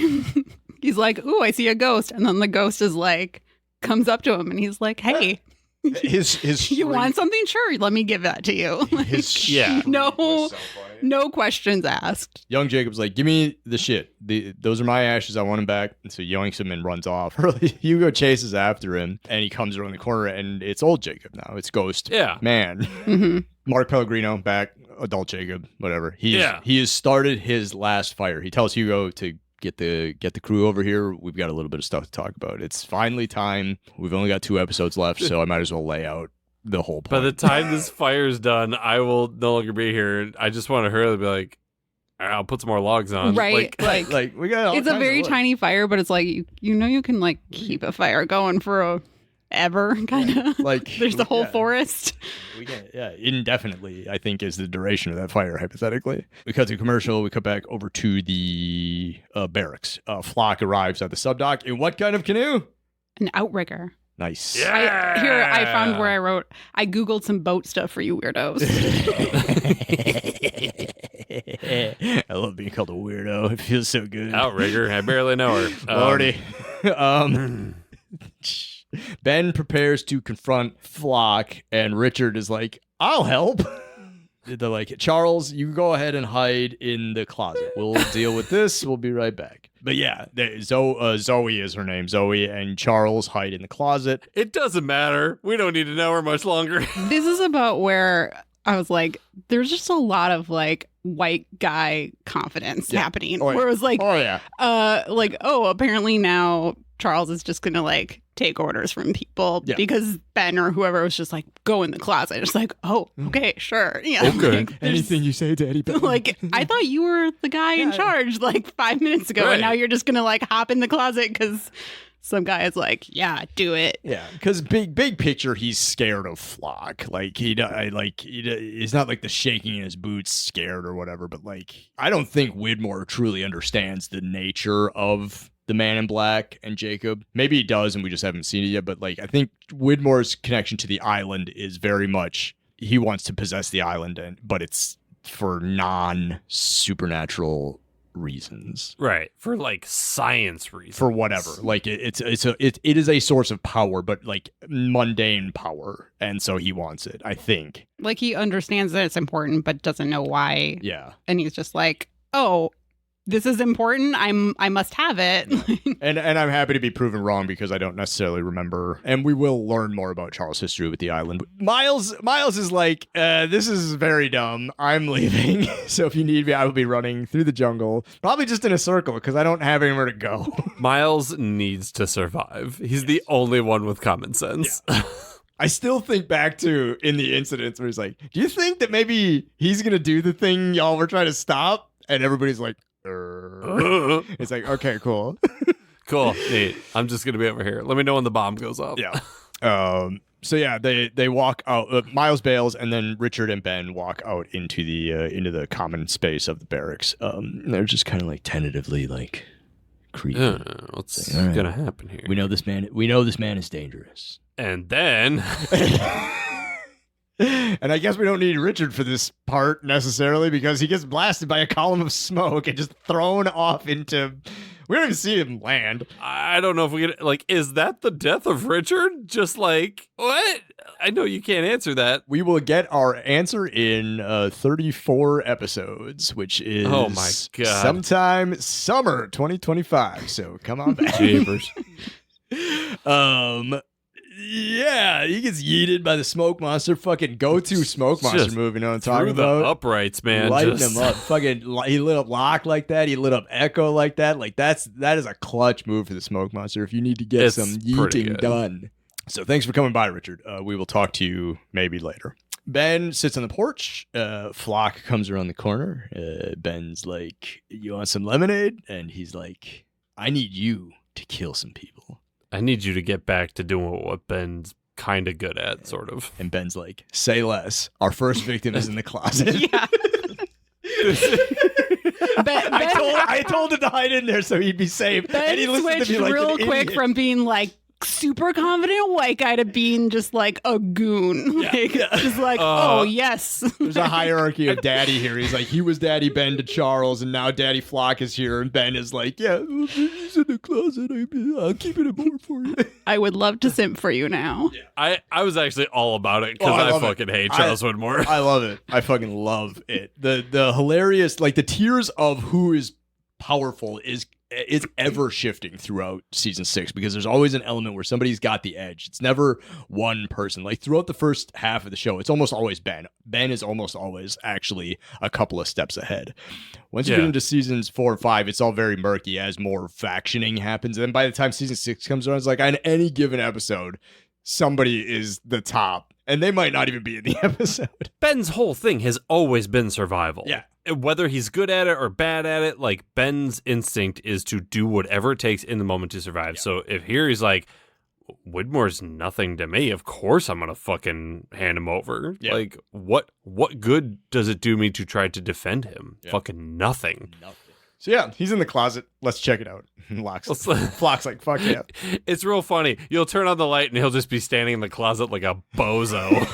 He's like, "Ooh, I see a ghost," and then the ghost is like, comes up to him, and he's like, "Hey." His you want something? Sure, let me give that to you. Like, no questions asked. Young Jacob's like, give me the shit. Those are my ashes. I want him back. And so he yoinks him and runs off. Hugo chases after him, and he comes around the corner, and it's old Jacob now. It's Ghost. Yeah, man. Mm-hmm. Mark Pellegrino back. Adult Jacob. Whatever. He has started his last fire. He tells Hugo to get the crew over here. We've got a little bit of stuff to talk about. It's finally time. We've only got 2 episodes left, so I might as well lay out the whole point. By the time this fire's done, I will no longer be here. I just want to hurry and be like, I'll put some more logs on. Right. Like we got all it's a very tiny fire, but it's like you can like keep a fire going for ever kind of like there's the whole forest. We get indefinitely, I think, is the duration of that fire, hypothetically. We cut to commercial, we cut back over to the barracks. Flock arrives at the subdock in what kind of canoe? An outrigger. Nice. Yeah. I found where I wrote, I Googled some boat stuff for you weirdos. I love being called a weirdo. It feels so good. Outrigger. I barely know her. Lordy. Ben prepares to confront Flock, and Richard is like, I'll help. They're like, Charles, you go ahead and hide in the closet. We'll deal with this. We'll be right back. But yeah, Zoe is her name. Zoe and Charles hide in the closet. It doesn't matter. We don't need to know her much longer. This is about where I was like, there's just a lot of like white guy confidence happening. Where it was like, apparently now Charles is just gonna like take orders from people because Ben or whoever was just like, go in the closet. It's like, oh, okay, sure. Yeah. Okay. Like, Anything you say, Daddy Ben. like, I thought you were the guy in charge like 5 minutes ago, and now you're just gonna like hop in the closet because some guy is like, yeah, do it. Yeah, because big picture, he's scared of Flock. Like he's not like the shaking in his boots, scared or whatever. But like, I don't think Widmore truly understands the nature of the Man in Black and Jacob. Maybe he does, and we just haven't seen it yet. But like, I think Widmore's connection to the island is very much he wants to possess the island, but it's for non-supernatural reasons, right? For like science reasons, for whatever. Like it is a source of power, but like mundane power, and so he wants it. I think like he understands that it's important, but doesn't know why. Yeah, and he's just like, oh, this is important. I must have it. and I'm happy to be proven wrong because I don't necessarily remember. And we will learn more about Charles' history with the island. Miles is like, this is very dumb. I'm leaving. So if you need me, I will be running through the jungle, probably just in a circle because I don't have anywhere to go. Miles needs to survive. He's the only one with common sense. Yeah. I still think back to in the incidents where he's like, do you think that maybe he's going to do the thing y'all were trying to stop? And everybody's like, it's like, okay, cool. Cool. Neat. I'm just going to be over here. Let me know when the bomb goes off. Yeah. So yeah, they walk out. Miles bails, and then Richard and Ben walk out into the common space of the barracks. They're just kind of like tentatively like creeping. What's gonna happen here? We know this man is dangerous. And then, and I guess we don't need Richard for this part necessarily because he gets blasted by a column of smoke and just thrown off into. We don't even see him land. I don't know if we can, like, is that the death of Richard? Just like, what? I know you can't answer that. We will get our answer in 34 episodes, which is oh my God. Sometime summer 2025. So come on back. Jeepers. Yeah, he gets yeeted by the smoke monster. Fucking go-to smoke monster move, you know what I'm talking through about? The uprights, man. Lighting him up. Fucking, he lit up Locke like that. He lit up Echo like that. Like that is a clutch move for the smoke monster if you need to get some yeeting done. So thanks for coming by, Richard. We will talk to you maybe later. Ben sits on the porch. Flock comes around the corner. Ben's like, you want some lemonade? And he's like, I need you to kill some people. I need you to get back to doing what Ben's kind of good at, sort of. And Ben's like, say less. Our first victim is in the closet. Yeah. I told him to hide in there so he'd be safe. Ben and he listened switched to me like real an quick idiot. from being like super confident white guy to being just like a goon. Like, just like, oh, yes. There's a hierarchy of daddy here. He's like, he was Daddy Ben to Charles, and now Daddy Flock is here, and Ben is like, yeah, he's in the closet. I'll keep it more for you. I would love to simp for you now. I was actually all about it because I fucking hate Charles Widmore. I love it. I fucking love it. The hilarious, like the tiers of who is powerful is ever shifting throughout season 6 because there's always an element where somebody's got the edge. It's never one person. Like throughout the first half of the show, it's almost always Ben. Ben is almost always actually a couple of steps ahead. Once you get into seasons 4 and 5, it's all very murky as more factioning happens. And then by the time season 6 comes around, it's like on any given episode, somebody is the top. And they might not even be in the episode. Ben's whole thing has always been survival. Yeah. Whether he's good at it or bad at it, like Ben's instinct is to do whatever it takes in the moment to survive. Yeah. So if here he's like, Widmore's nothing to me, of course I'm going to fucking hand him over. Yeah. Like, what good does it do me to try to defend him? Yeah. Fucking nothing. So yeah, he's in the closet. Let's check it out. Flock's like, fuck yeah. It's real funny. You'll turn on the light and he'll just be standing in the closet like a bozo.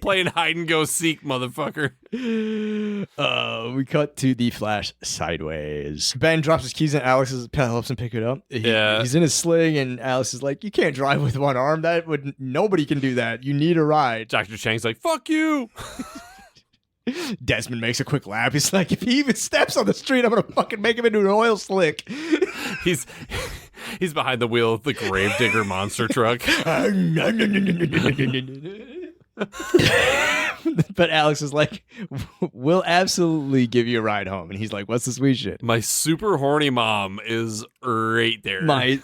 Playing hide and go seek, motherfucker. We cut to the flash sideways. Ben drops his keys and Alex helps him pick it up. He's in his sling and Alex is like, you can't drive with one arm. Nobody can do that. You need a ride. Dr. Chang's like, fuck you. Desmond makes a quick laugh. He's like, if he even steps on the street, I'm gonna fucking make him into an oil slick. He's behind the wheel of the Gravedigger monster truck. but Alex is like, we'll absolutely give you a ride home. And he's like, what's the sweet shit? My super horny mom is right there. My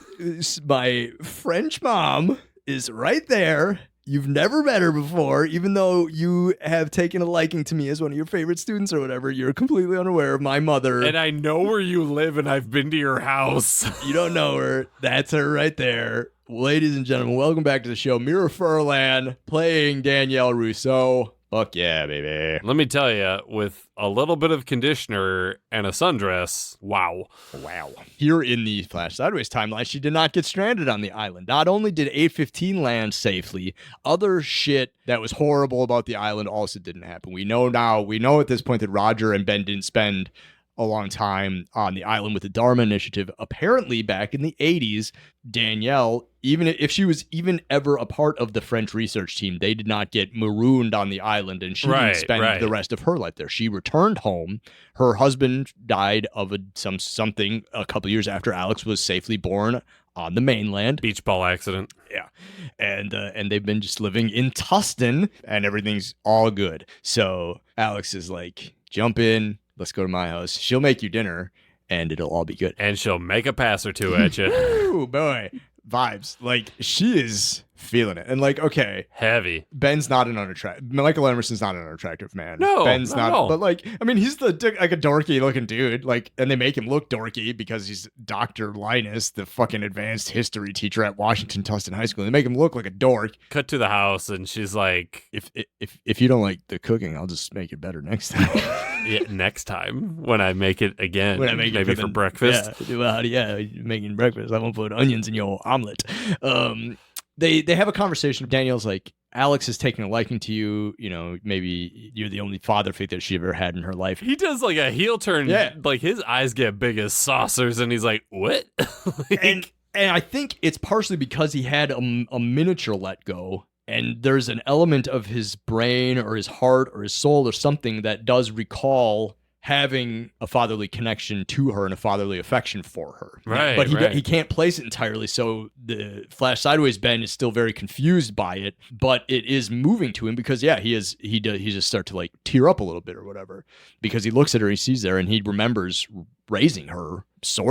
French mom is right there. You've never met her before, even though you have taken a liking to me as one of your favorite students or whatever. You're completely unaware of my mother. And I know where you live, and I've been to your house. You don't know her. That's her right there. Ladies and gentlemen, welcome back to the show. Mira Furlan playing Danielle Rousseau. Fuck yeah, baby. Let me tell you, with a little bit of conditioner and a sundress, wow. Here in the Flash Sideways timeline, she did not get stranded on the island. Not only did 815 land safely, other shit that was horrible about the island also didn't happen. We know at this point that Roger and Ben didn't spend a long time on the island with the Dharma Initiative. Apparently, back in the 80s, Danielle, even if she was even ever a part of the French research team, they did not get marooned on the island, and she didn't spend the rest of her life there. She returned home. Her husband died of something a couple years after Alex was safely born on the mainland. Beach ball accident. Yeah. And they've been just living in Tustin, and everything's all good. So Alex is like, jump in. Let's go to my house. She'll make you dinner, and it'll all be good. And she'll make a pass or two at you. Ooh, boy. Vibes. Like, she is feeling it. And like, okay. Heavy. Ben's not an unattractive. Michael Emerson's not an unattractive man. No, Ben's not at all. But like, I mean, he's like a dorky looking dude. Like, and they make him look dorky because he's Dr. Linus, the fucking advanced history teacher at Washington Tustin High School. They make him look like a dork. Cut to the house, and she's like, If you don't like the cooking, I'll just make it better next time. yeah, next time when I make it again. When I make maybe it for breakfast. Yeah, well, yeah, making breakfast. I won't put onions in your omelet. They have a conversation. Danielle's like, Alex has taken a liking to you. You know, maybe you're the only father figure that she ever had in her life. He does like a heel turn. Yeah. Like his eyes get big as saucers, and he's like, what? Like, and I think it's partially because he had a miniature let go. And there's an element of his brain or his heart or his soul or something that does recall having a fatherly connection to her and a fatherly affection for her. Right, but right. he can't place it entirely. So the Flash Sideways Ben is still very confused by it, but it is moving to him because he just start to like tear up a little bit or whatever because he looks at her, he sees her, and he remembers raising her.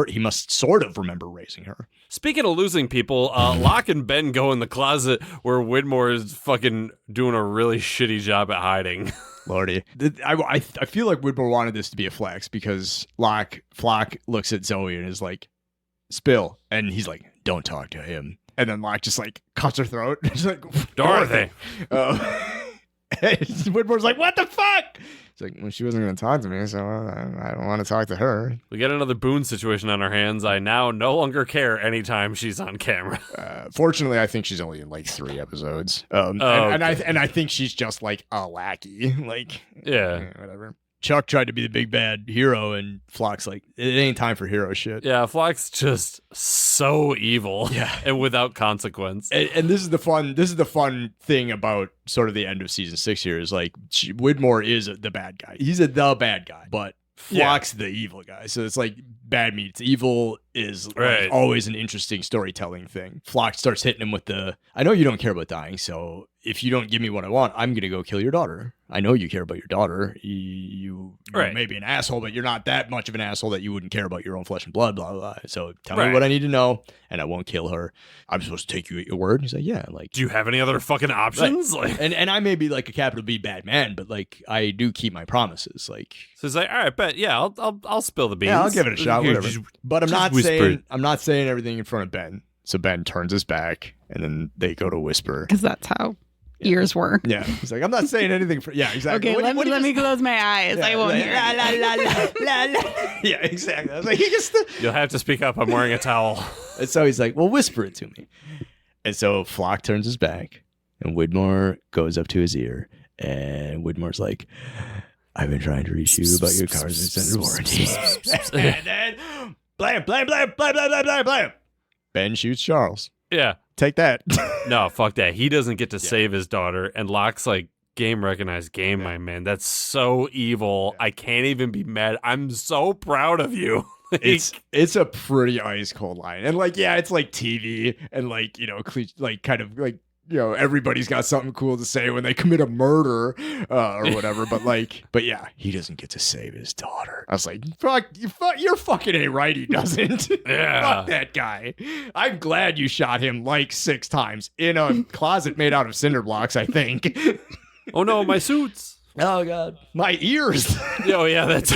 He must sort of remember raising her. Speaking of losing people, Locke and Ben go in the closet where Widmore is fucking doing a really shitty job at hiding. Lordy. I feel like Widmore wanted this to be a flex because Flock looks at Zoe and is like, spill. And he's like, don't talk to him. And then Locke just like cuts her throat. She's like, Dorothy. Widmore's like, what the fuck? It's like, well, she wasn't going to talk to me, so I don't want to talk to her. We get another Boone situation on our hands. I now no longer care anytime she's on camera. Fortunately, I think she's only in like 3 episodes. And I think she's just like a lackey. Like, yeah, whatever. Chuck tried to be the big bad hero, and Flock's like, it ain't time for hero shit. Yeah, Flock's just so evil, and without consequence. And this is the fun thing about sort of the end of season 6 here is like Widmore is the bad guy. He's the bad guy, but Flock's the evil guy. So it's like bad meets evil is like always an interesting storytelling thing. Flock starts hitting him with I know you don't care about dying, so if you don't give me what I want, I'm going to go kill your daughter. I know you care about your daughter. You may be an asshole, but you're not that much of an asshole that you wouldn't care about your own flesh and blood, blah, blah, blah. So tell me what I need to know, and I won't kill her. I'm supposed to take you at your word. He's like, yeah. Like, do you have any other fucking options? Right. Like, and I may be like a capital B bad man, but like I do keep my promises. Like, so he's like, all right, bet, yeah, I'll spill the beans. Yeah, I'll give it a shot, Here, whatever. But I'm not saying everything in front of Ben. So Ben turns his back, and then they go to whisper. Because that's how ears work. Yeah, he's like, I'm not saying anything. Yeah, exactly. Okay, let me close my eyes. Yeah, I won't like, hear. la, la, la, la, la. Yeah, exactly. I was like, you'll have to speak up. I'm wearing a towel. And so he's like, well, whisper it to me. And so Flock turns his back, and Widmore goes up to his ear, and Widmore's like, I've been trying to reach you about your car's extended warranty. And then blam, blam, blam, blam, blam, blam, blam, blam. Ben shoots Charles. Yeah. Take that. No, fuck that. He doesn't get to save his daughter. And Locke's like, game recognized game, my man. That's so evil. I can't even be mad. I'm so proud of you. Like, it's a pretty ice cold line. And like, yeah, it's like TV and like, you know, like kind of like everybody's got something cool to say when they commit a murder or whatever. But yeah, he doesn't get to save his daughter. I was like, fuck, you're fucking ain't right. He doesn't. Yeah. Fuck that guy. I'm glad you shot him like 6 times in a closet made out of cinder blocks, I think. Oh no, my suits. Oh God, my ears. Oh yeah, that's.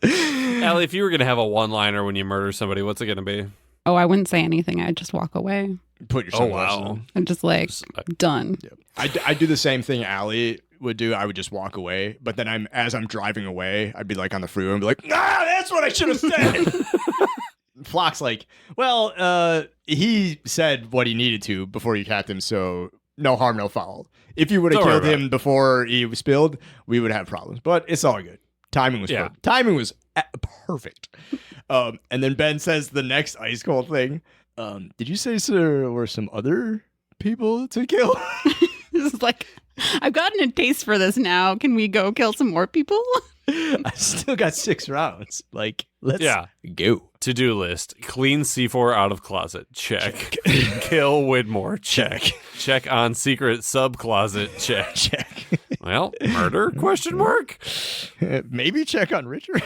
Allie, if you were gonna have a one-liner when you murder somebody, what's it gonna be? Oh, I wouldn't say anything. I'd just walk away. Put your sunglasses on. I'm just like, done. Yeah. I do the same thing Allie would do. I would just walk away, but then as I'm driving away, I'd be like on the freeway and be like, that's what I should have said. Flock's like, well, he said what he needed to before you capped him, so no harm, no foul. If you would have killed him before he was spilled, we would have problems, but it's all good. Timing was perfect. Timing was perfect. And then Ben says the next ice cold thing. Did you say there were some other people to kill? This is like, I've gotten a taste for this now. Can we go kill some more people? I still got 6 rounds. Like, let's go. To-do list. Clean C4 out of closet. Check. Kill Widmore. Check. Check on secret sub-closet. Check. Well, murder? Question mark? Maybe check on Richard.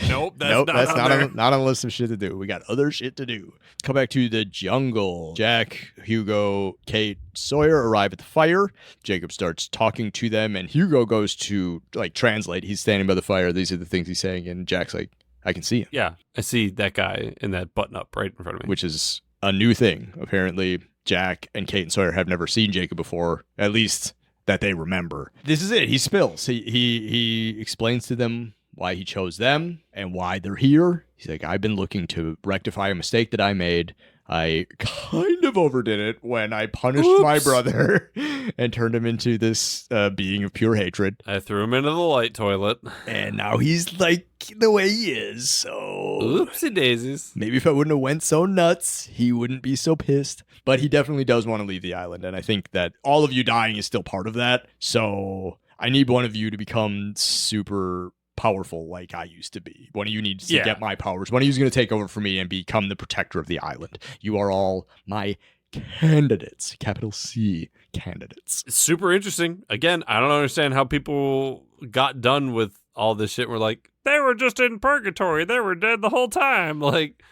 Nope, that's not on the list of shit to do. We got other shit to do. Come back to the jungle. Jack, Hugo, Kate, Sawyer arrive at the fire. Jacob starts talking to them, and Hugo goes to translate. He's standing by the fire. These are the things he's saying, and Jack's like, I can see him. Yeah, I see that guy in that button up right in front of me. Which is a new thing. Apparently, Jack and Kate and Sawyer have never seen Jacob before, at least that they remember. This is it. He spills. He explains to them why he chose them and why they're here. He's like, I've been looking to rectify a mistake that I made. I kind of overdid it when I punished my brother and turned him into this being of pure hatred. I threw him into the light toilet. And now he's like the way he is. So oopsie daisies. Maybe if I wouldn't have went so nuts, he wouldn't be so pissed. But he definitely does want to leave the island. And I think that all of you dying is still part of that. So I need one of you to become super powerful like I used to be. One of you needs to get my powers. One of you is going to take over for me and become the protector of the island. You are all my candidates. Capital C candidates. It's super interesting. Again, I don't understand how people got done with all this shit. We're like, they were just in purgatory. They were dead the whole time. Like,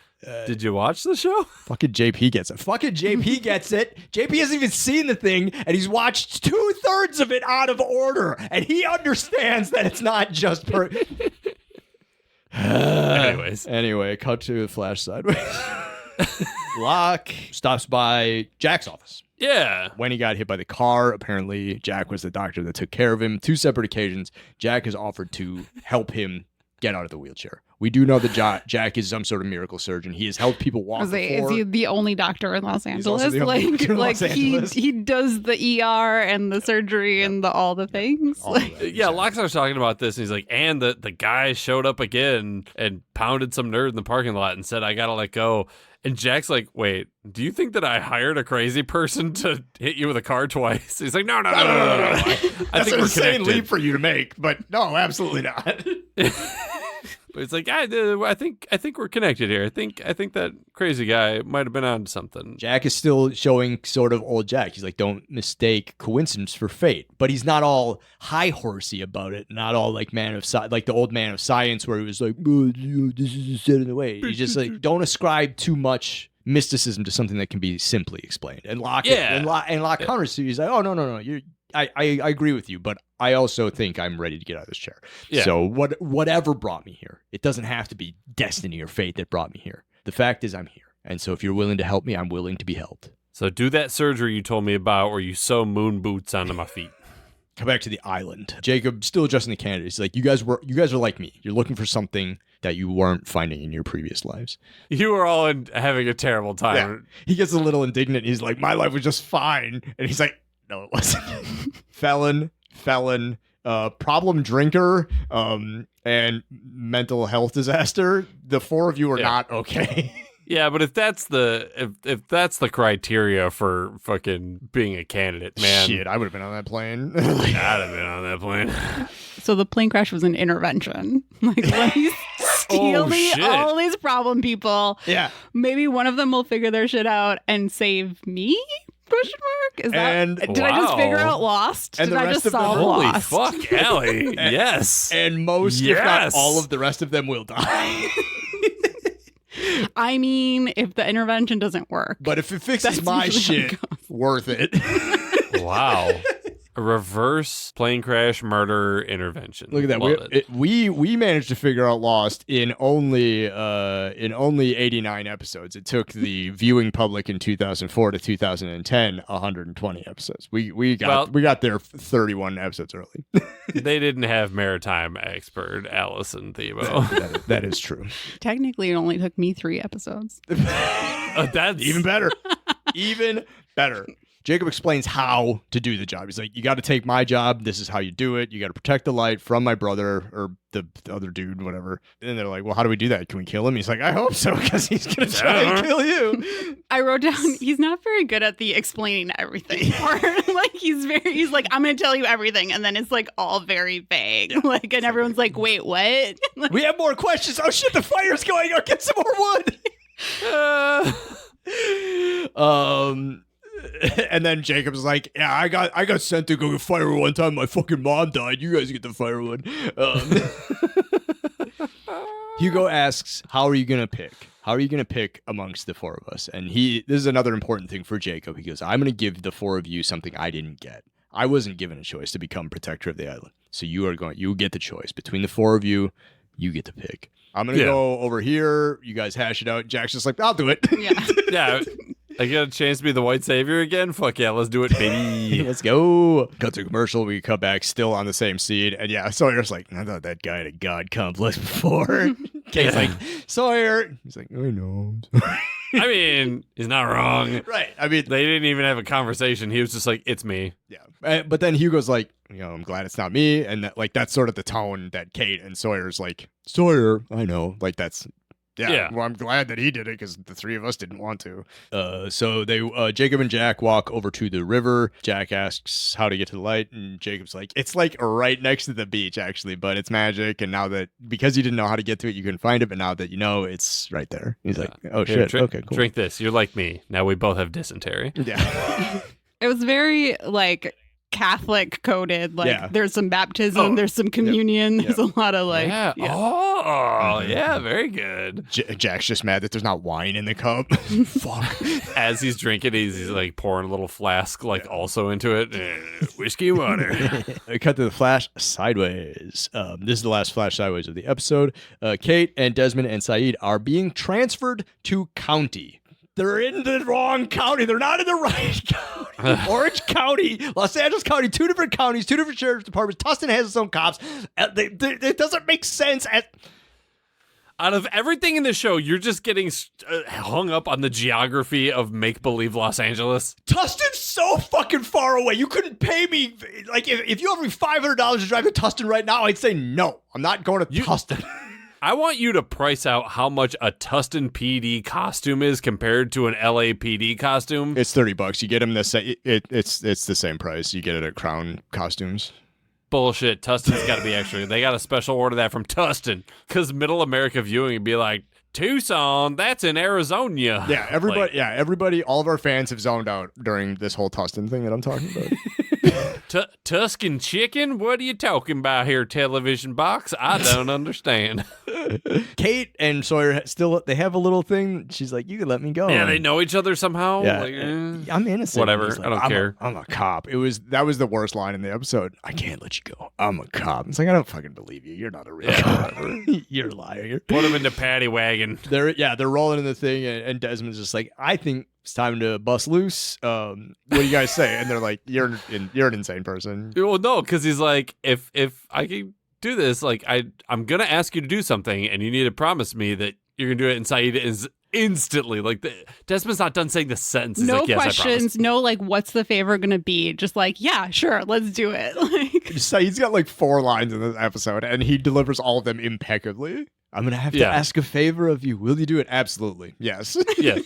did you watch the show? Fucking JP gets it. Fucking JP gets it. JP hasn't even seen the thing, and he's watched 2/3 of it out of order, and he understands that it's not just Anyway, cut to Flash sideways. Locke stops by Jack's office. Yeah. When he got hit by the car, apparently Jack was the doctor that took care of him. 2 separate occasions, Jack has offered to help him get out of the wheelchair. We do know that Jack is some sort of miracle surgeon. He has helped people walk before. Is he the only doctor in Los Angeles? He's also the only doctor in Los Angeles. He does the ER and the surgery and all the things. Yeah, Locke starts talking about this, and he's like, and the guy showed up again and pounded some nerd in the parking lot and said, I gotta let go. And Jack's like, wait, do you think that I hired a crazy person to hit you with a car twice? He's like, no. I That's think an we're insane connected. leap for you to make, but no, absolutely not. But it's like, I think we're connected here. I think that crazy guy might have been on something. Jack is still showing sort of old Jack. He's like, don't mistake coincidence for fate. But he's not all high horsey about it. Not all like like the old man of science where he was like, oh, this is set in the way. He's just like, don't ascribe too much mysticism to something that can be simply explained. And Locke counters to you. He's like, oh no, I agree with you, but I also think I'm ready to get out of this chair. Yeah. So whatever brought me here, it doesn't have to be destiny or fate that brought me here. The fact is I'm here. And so if you're willing to help me, I'm willing to be helped. So do that surgery you told me about where you sew moon boots onto my feet. Come back to the island. Jacob still adjusting the candidates. He's like, you guys are like me. You're looking for something that you weren't finding in your previous lives. You were all having a terrible time. Yeah. He gets a little indignant. He's like, my life was just fine. And he's like, no, it wasn't. Felon, problem drinker, and mental health disaster. The 4 of you are not okay. Yeah, but if that's the criteria for fucking being a candidate, man. Shit, I would have been on that plane. I'd have been on that plane. So the plane crash was an intervention. Like, let me shit. all these problem people. Yeah. Maybe one of them will figure their shit out and save me? Question mark? Is that? And- Did I just Wow. figure out Lost? And Did the I rest just of them- solve Holy Lost? fuck, Allie. Yes. And most, if not Yes. all of the rest of them will die. I mean, if the intervention doesn't work. But if it fixes That's my usually how it shit, worth it. Wow. A reverse plane crash murder intervention. Look at that. Love it. We managed to figure out Lost in only 89 episodes. It took the viewing public in 2004 to 2010 120 episodes. We got there 31 episodes early. They didn't have maritime expert Allison Theabo. That is true. Technically, it only took me 3 episodes. That's Even better. Even better. Jacob explains how to do the job. He's like, you got to take my job. This is how you do it. You got to protect the light from my brother or the other dude, whatever. And they're like, well, how do we do that? Can we kill him? He's like, I hope so, because he's going to try and kill you. I wrote down he's not very good at the explaining everything part. Like he's like, I'm gonna tell you everything, and then it's like all very vague. Like, and everyone's like, wait, what? Like, We have more questions. Oh shit, the fire's going. I'll get some more wood. And then Jacob's like, yeah, I got sent to go get firewood one time. My fucking mom died. You guys get the firewood. Hugo asks, how are you going to pick? How are you going to pick amongst the 4 of us? And this is another important thing for Jacob. He goes, I'm going to give the 4 of you something I didn't get. I wasn't given a choice to become protector of the island. So you get the choice. Between the 4 of you, you get to pick. I'm going to go over here. You guys hash it out. Jack's just like, I'll do it. yeah. yeah. I get a chance to be the white savior again? Fuck yeah, let's do it, baby. Let's go. Cut to commercial. We cut back, still on the same seed. And yeah, Sawyer's like, I thought that guy had a god complex before. Kate's like, Sawyer. He's like, I know. I mean, he's not wrong. Right. I mean, They didn't even have a conversation. He was just like, it's me. yeah. But then Hugo's like, I'm glad it's not me. And that's sort of the tone that Kate and Sawyer's like, Sawyer, I know. Like, that's. Yeah, well, I'm glad that he did it because the 3 of us didn't want to. So Jacob and Jack walk over to the river. Jack asks how to get to the light, and Jacob's like, it's like right next to the beach, actually, but it's magic. And now that, because you didn't know how to get to it, you couldn't find it, but now that you know, it's right there. He's like, oh, Here, shit, okay, cool. Drink this. You're like me. Now we both have dysentery. Yeah. It was very like Catholic coded. Like there's some baptism, there's some communion, there's a lot of like. Yeah. Oh, yeah. Very good. Jack's just mad that there's not wine in the cup. Fuck. As he's drinking, he's like pouring a little flask also into it. Whiskey and water. We cut to the flash sideways. This is the last flash sideways of the episode. Kate and Desmond and Saeed are being transferred to county. They're in the wrong county. They're not in the right county. Orange County, Los Angeles County, 2 different counties, 2 different sheriff's departments. Tustin has its own cops. It doesn't make sense. Out of everything in the show, you're just getting hung up on the geography of make-believe Los Angeles. Tustin's so fucking far away. You couldn't pay me. Like, if you offered me $500 to drive to Tustin right now, I'd say no. I'm not going to Tustin. I want you to price out how much a Tustin PD costume is compared to an LAPD costume. It's $30. You get them it's the same price. You get it at Crown Costumes. Bullshit. Tustin's got to be extra. They got a special order that from Tustin because Middle America Viewing would be like, Tucson, that's in Arizona. Yeah, everybody, all of our fans have zoned out during this whole Tustin thing that I'm talking about. Tuscan chicken? What are you talking about here, television box? I don't understand. Kate and Sawyer they have a little thing. She's like, you can let me go. Yeah, they know each other somehow. Yeah, Like, I'm innocent. Whatever. Like, I don't care. I'm a cop. That was the worst line in the episode. I can't let you go. I'm a cop. It's like, I don't fucking believe you. You're not a real cop. You're a liar. Put him in the paddy wagon. They're rolling in the thing, and Desmond's just like, I think it's time to bust loose. What do you guys say? And they're like, you're an insane person. Well, no, because he's like, if I can do this, like I'm gonna ask you to do something, and you need to promise me that you're gonna do it. And Saeed is instantly like, Desmond's not done saying the sentence. He's No like, yes, questions. No, like, what's the favor gonna be? Just like, yeah, sure, let's do it. Like, Saeed's got like 4 lines in this episode, and he delivers all of them impeccably. I'm going to have to Yeah. ask a favor of you. Will you do it? Absolutely. Yes. Yeah,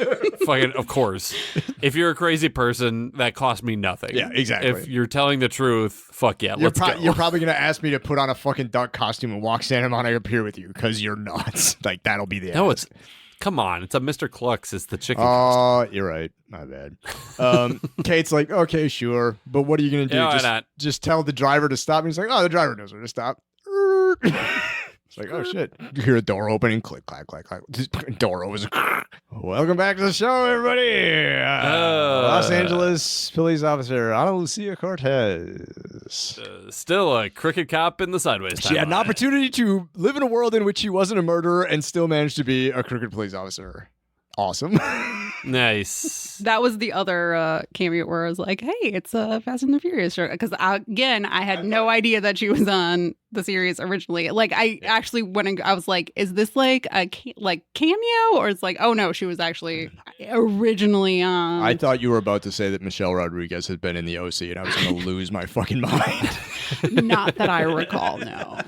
fucking of course. If you're a crazy person, that costs me nothing. Yeah, exactly. If you're telling the truth, fuck yeah, You're, let's go. you're probably going to ask me to put on a fucking duck costume and walk Santa Monica Pier with you because you're nuts. Like, that'll be the No, ask. come on. It's a Mr. Clucks. It's the chicken costume. Oh, you're right. My bad. Kate's like, okay, sure. But what are you going to do? Yeah, why not? Just tell the driver to stop. And he's like, oh, the driver knows where to stop. It's like, oh, shit. You hear a door opening. Click, clack, clack, clack. Door opens. Welcome back to the show, everybody. Los Angeles police officer Ana Lucia Cortez. Still a crooked cop in the sideways She had an timeline. opportunity to live in a world in which she wasn't a murderer and still managed to be a crooked police officer. Awesome. Nice. That was the other cameo where I was like, hey, it's a Fast and the Furious show. Because again, I had no idea that she was on the series originally. Like, I actually went and I was like, is this like a cameo? Or it's like, oh no, she was actually originally on. I thought you were about to say that Michelle Rodriguez had been in the OC and I was going to lose my fucking mind. Not that I recall, no.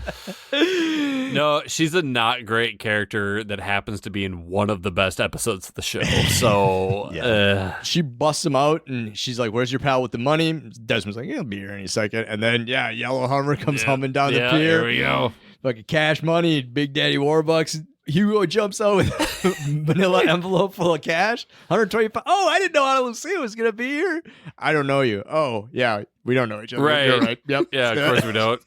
No, she's a not great character that happens to be in one of the best episodes of the show. So, She busts him out and she's like, where's your pal with the money? Desmond's like, he'll be here any second. And then, Yellow Hummer comes humming down the pier. Here we go. Fucking cash money, Big Daddy Warbucks. Hugo jumps out with a manila envelope full of cash. 125. Oh, I didn't know Ana Lucia was going to be here. I don't know you. Oh, yeah. We don't know each other. Right. You're right. Yep. Yeah, of course we don't.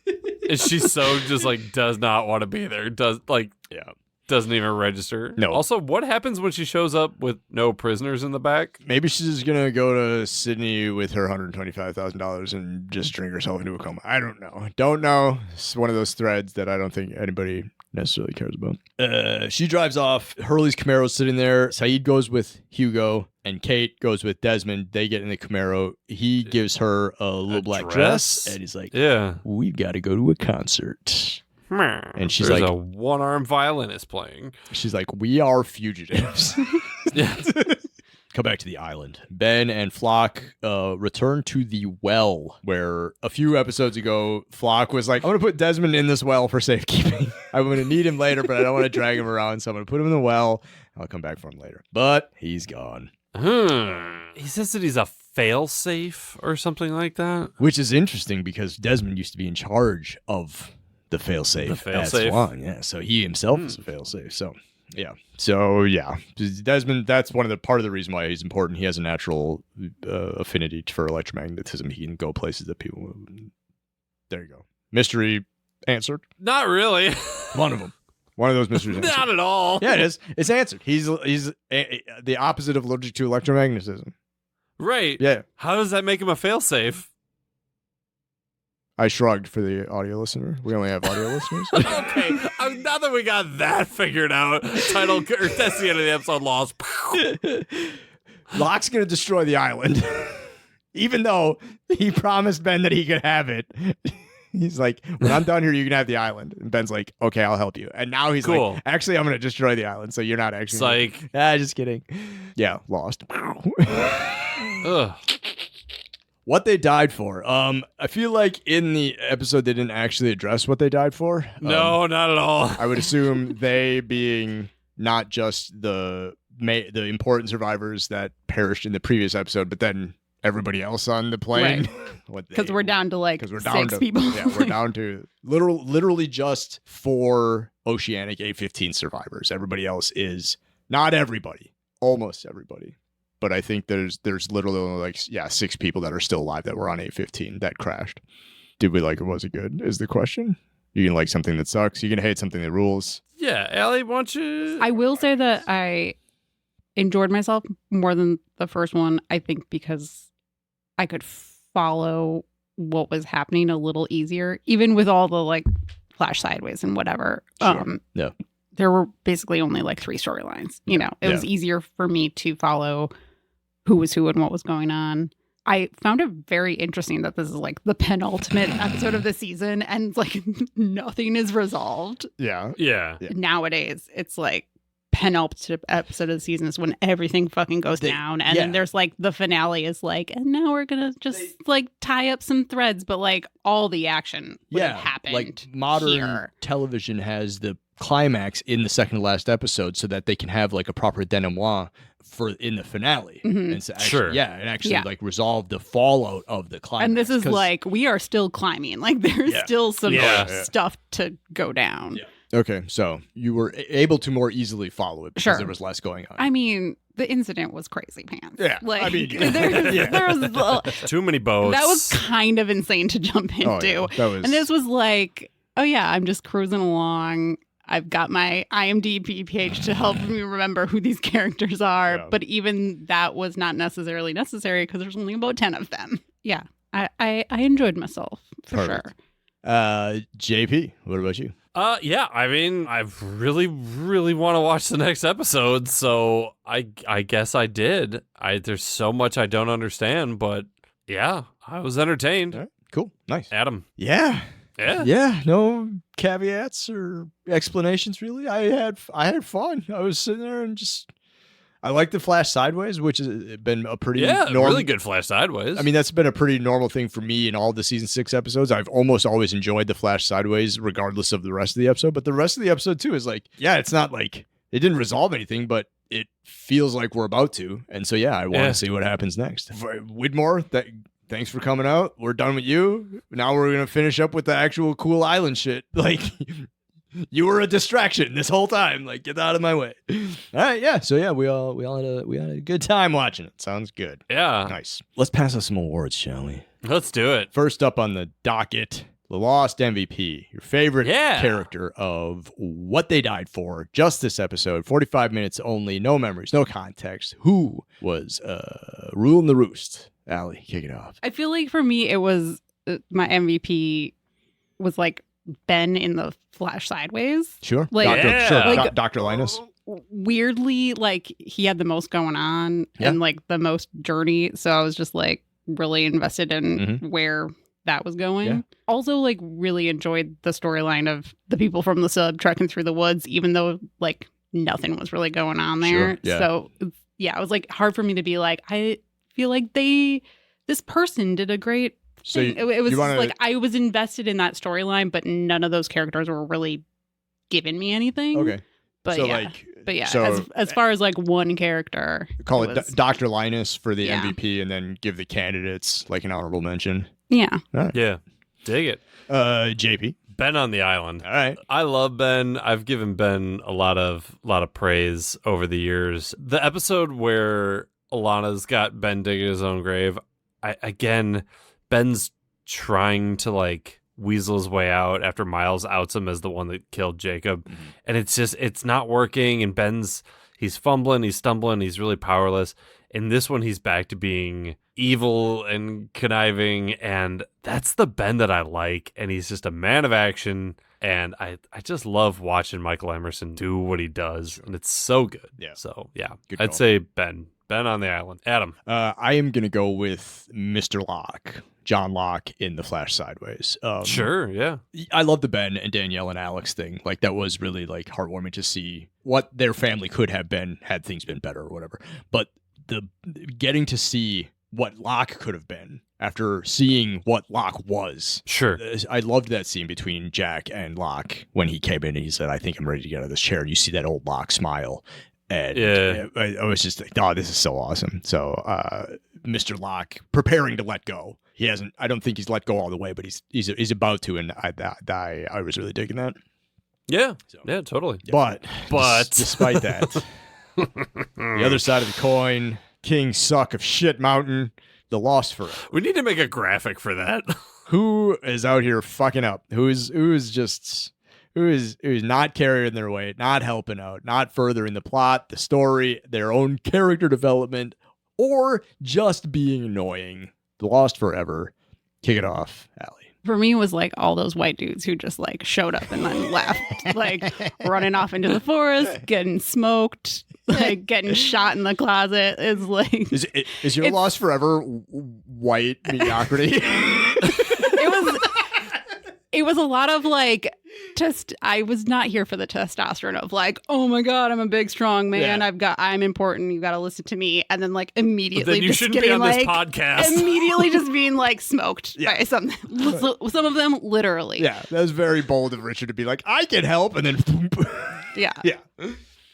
And she's so just like does not want to be there. Doesn't even register. No. Also, what happens when she shows up with no prisoners in the back? Maybe she's going to go to Sydney with her $125,000 and just drink herself into a coma. I don't know. Don't know. It's one of those threads that I don't think anybody necessarily cares about. She drives off. Hurley's Camaro's sitting there. Saeed goes with Hugo and Kate goes with Desmond. They get in the Camaro. He gives her a little black dress and he's like, yeah, we've got to go to a concert. And she's There's like, a one-armed violinist playing. She's like, we are fugitives. Yeah. Come back to the island. Ben and Flock return to the well where a few episodes ago, Flock was like, I'm going to put Desmond in this well for safekeeping. I'm going to need him later, but I don't want to drag him around. So I'm going to put him in the well. I'll come back for him later. But he's gone. He says that he's a fail-safe or something like that. Which is interesting because Desmond used to be in charge of the failsafe. The failsafe. S1, yeah. So he himself is a failsafe. So yeah. So yeah, Desmond. That's part of the reason why he's important. He has a natural affinity for electromagnetism. He can go places that people. There you go. Mystery answered. Not really. One of them. One of those mysteries. Answered. Not at all. Yeah, it is. It's answered. He's the opposite of allergic to electromagnetism. Right. Yeah. How does that make him a failsafe? I shrugged for the audio listener. We only have audio listeners. Okay, now that we got that figured out, title or that's the end of the episode. Lost. Locke's gonna destroy the island, even though he promised Ben that he could have it. He's like, when I'm done here, you can have the island. And Ben's like, okay, I'll help you. And now he's cool. like, actually, I'm gonna destroy the island, so you're not actually. Psych. Just kidding. Yeah, lost. Ugh. What they died for. I feel like in the episode they didn't actually address what they died for. No, not at all. I would assume they being not just the important survivors that perished in the previous episode, but then everybody else on the plane. Because we're down to like 6 people. Yeah, we're down to literally just 4 Oceanic A-15 survivors. Everybody else is not everybody, almost everybody. But I think there's literally only 6 people that are still alive that were on A-15 that crashed. Did we like it? Was it good? Is the question. You can like something that sucks. You can hate something that rules. Yeah, Allie, why don't you? I will say that I enjoyed myself more than the first one, I think, because I could follow what was happening a little easier, even with all the flash sideways and whatever. Sure. Yeah. There were basically only 3 storylines. You know, it was easier for me to follow who was who and what was going on. I found it very interesting that this is the penultimate episode of the season and nothing is resolved. Yeah. Nowadays, it's penultimate episode of the season is when everything fucking goes down. And then there's the finale is and now we're going to just tie up some threads. But all the action would have happened. Modern here. television has the climax in the second to last episode so that they can have like a proper denouement for in the finale. And so actually, and actually like resolve the fallout of the climax. And this is like, we are still climbing. Like there's still some stuff to go down. Okay, so you were able to more easily follow it because there was less going on. I mean, the incident was crazy pants. Yeah, like, I mean, there was too many boats. That was kind of insane to jump into. And this was like, oh yeah, I'm just cruising along. I've got my IMDb page to help me remember who these characters are. But even that was not necessarily necessary because there's only about 10 of them. Yeah, I enjoyed myself for sure. JP, what about you? Yeah, I mean, I really, really want to watch the next episode, so I guess I did. There's so much I don't understand, but yeah, I was entertained. All right, cool, nice. Adam. Yeah, no caveats or explanations really. I had fun. I was sitting there and I like the flash sideways, which has been a pretty really good flash sideways. I mean, that's been a pretty normal thing for me in all the season 6 episodes. I've almost always enjoyed the flash sideways, regardless of the rest of the episode. But the rest of the episode too is like, it's not like it didn't resolve anything, but it feels like we're about to. And so I want to see what happens next. Widmore, thanks for coming out. We're done with you. Now we're gonna finish up with the actual cool island shit. Like. You were a distraction this whole time. Like, get out of my way. All right, yeah. So we all had a good time watching it. Sounds good. Yeah, nice. Let's pass out some awards, shall we? Let's do it. First up on the docket, the Lost MVP, your favorite character of what they died for. Just this episode, 45 minutes only, no memories, no context. Who was ruling the roost? Allie, kick it off. I feel like for me, it was my MVP was like Ben in the flash sideways. Sure. Like, Dr. Linus. Weirdly, like he had the most going on and like the most journey. So I was just like really invested in where that was going. Yeah. Also, like really enjoyed the storyline of the people from the sub trekking through the woods, even though like nothing was really going on there. Sure. Yeah. So it was like hard for me to be like, I feel like this person did a great So it was just like I was invested in that storyline, but none of those characters were really giving me anything. Okay, but as far as like one character, call it Dr. Linus for the MVP, and then give the candidates like an honorable mention. Yeah, right. Yeah, dig it. JP, Ben on the island. All right, I love Ben. I've given Ben a lot of praise over the years. The episode where Alana's got Ben digging his own grave, Ben's trying to like weasel his way out after Miles outs him as the one that killed Jacob. And it's not working. And he's fumbling, he's stumbling, he's really powerless. In this one, he's back to being evil and conniving. And that's the Ben that I like. And he's just a man of action. And I just love watching Michael Emerson do what he does. And it's so good. Yeah. So, yeah, Good I'd call. say Ben on the island. Adam. I am going to go with Mr. Locke, John Locke in The Flash Sideways. Sure, yeah. I love the Ben and Danielle and Alex thing. Like, that was really, like, heartwarming to see what their family could have been had things been better or whatever. But getting to see what Locke could have been after seeing what Locke was. Sure. I loved that scene between Jack and Locke when he came in and he said, I think I'm ready to get out of this chair. And you see that old Locke smile. And I was just like, oh, this is so awesome. So Mr. Locke preparing to let go. I don't think he's let go all the way, but he's about to. And I was really digging that. Yeah. Yeah, totally. But despite that, the other side of the coin, King Suck of Shit Mountain, the Lost Forever. We need to make a graphic for that. Who is out here fucking up? Who is not carrying their weight, not helping out, not furthering the plot, the story, their own character development, or just being annoying. The Lost Forever. Kick it off, Allie. For me, it was like all those white dudes who just like showed up and then left, like running off into the forest, getting smoked, like getting shot in the closet. Is like is your Lost Forever white mediocrity? It was a lot of like I was not here for the testosterone of like, oh my God, I'm a big, strong man. Yeah. I'm important. You got to listen to me. And then like immediately Then you just shouldn't getting be on like, this podcast. immediately just being like smoked by some of them literally. Yeah, that was very bold of Richard to be like, I can help, and then Yeah. yeah.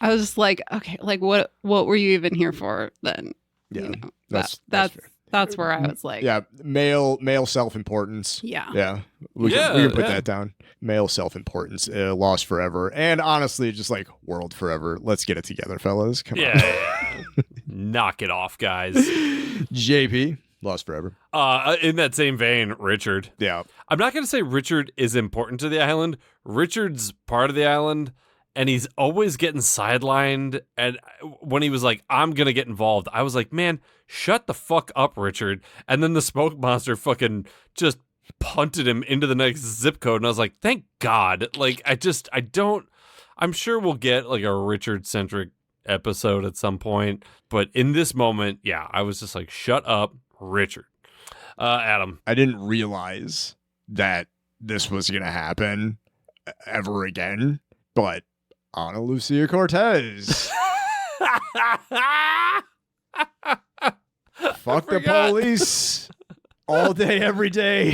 I was just like, okay, like what were you even here for then? Yeah, You know, that's fair. that's where I was like, Yeah, male self-importance. yeah. Yeah, we can put that down. Male self-importance, lost forever. And honestly, just like world forever. Let's get it together, fellas. Come on. Yeah. Knock it off, guys. JP, lost forever. In that same vein, Richard. Yeah. I'm not going to say Richard is important to the island. Richard's part of the island, and he's always getting sidelined. And when he was like, I'm going to get involved, I was like, man, shut the fuck up, Richard. And then the smoke monster fucking just punted him into the next zip code. And I was like, thank God. Like, I'm sure we'll get like a Richard-centric episode at some point. But in this moment, yeah, I was just like, shut up, Richard. Adam. I didn't realize that this was going to happen ever again, but Ana Lucia Cortez. Fuck the police all day, every day.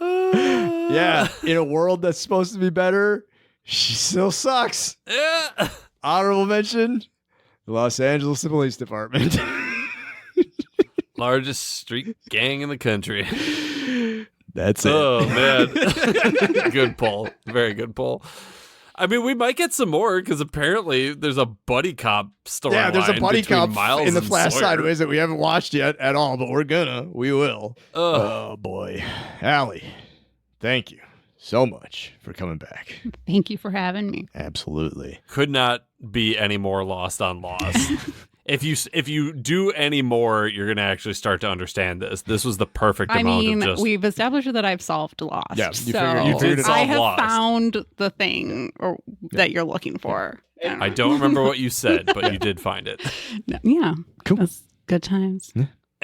Yeah, in a world that's supposed to be better, she still sucks. Yeah. Honorable mention, the Los Angeles Police Department. Largest street gang in the country. That's it. Oh, man. Good pull. Very good pull. I mean, we might get some more because apparently there's a buddy cop story. Yeah, there's a buddy cop Miles in the and Flash Sawyer. Sideways that we haven't watched yet at all, but we will. Oh, boy. Allie, thank you so much for coming back. Thank you for having me. Absolutely. Could not be any more lost on Lost. If you do any more, you're going to actually start to understand this. This was the perfect amount of just... we've established that I've solved Lost. Yeah, you did solve I have Lost. found the thing that you're looking for. I don't remember what you said, but you did find it. Yeah. Cool. That's good times.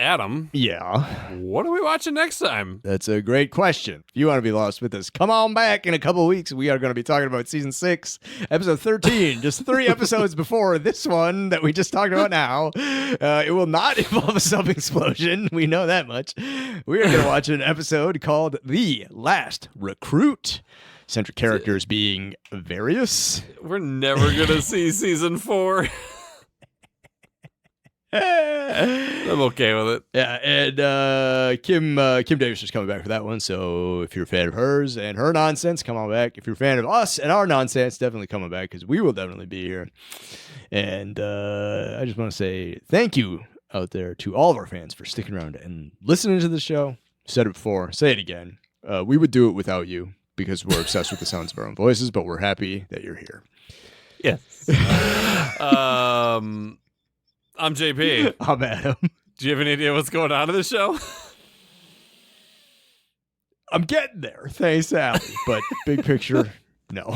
Adam, Yeah, what are we watching next time? that's a great question. If you want to be lost with us, come on back in a couple of weeks. We are going to be talking about season 6, episode 13, just 3 episodes before this one that we just talked about now. It will not involve a sub-explosion. We know that much. We are going to watch an episode called The Last Recruit. Central characters being various. We're never going to see season 4. I'm okay with it. Yeah, and Kim Davis is coming back for that one. So if you're a fan of hers and her nonsense, come on back. If you're a fan of us and our nonsense, definitely come back because we will definitely be here. And I just want to say thank you out there to all of our fans for sticking around and listening to the show. Said it before, say it again. We would do it without you because we're obsessed with the sounds of our own voices, but we're happy that you're here. Yes. I'm JP. I'm Adam. Do you have any idea what's going on in the show? I'm getting there. Thanks, Allie. But big picture, no.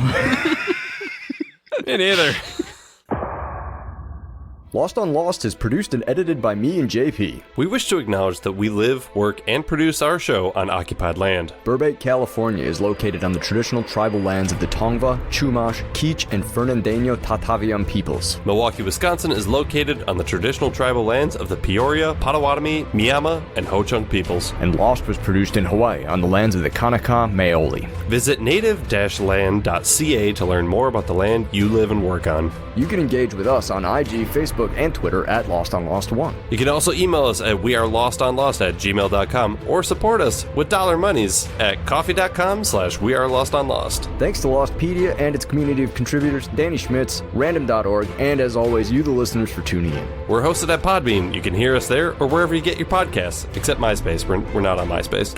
Me neither. Lost on Lost is produced and edited by me and JP. We wish to acknowledge that we live, work, and produce our show on occupied land. Burbank, California is located on the traditional tribal lands of the Tongva, Chumash, Kizh, and Fernandino Tataviam peoples. Milwaukee, Wisconsin is located on the traditional tribal lands of the Peoria, Potawatomi, Miama, and Ho-Chunk peoples. And Lost was produced in Hawaii on the lands of the Kanaka Maoli. Visit native-land.ca to learn more about the land you live and work on. You can engage with us on IG, Facebook, and Twitter at Lost on Lost 1. You can also email us at wearelostonlost@gmail.com or support us with dollar monies at coffee.com/wearelostonlost. Thanks to Lostpedia and its community of contributors, Danny Schmitz, random.org, and as always, you the listeners for tuning in. We're hosted at Podbean. You can hear us there or wherever you get your podcasts, except MySpace. We're not on MySpace.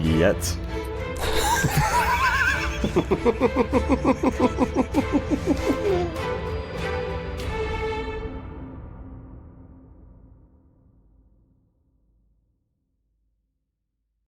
Yet.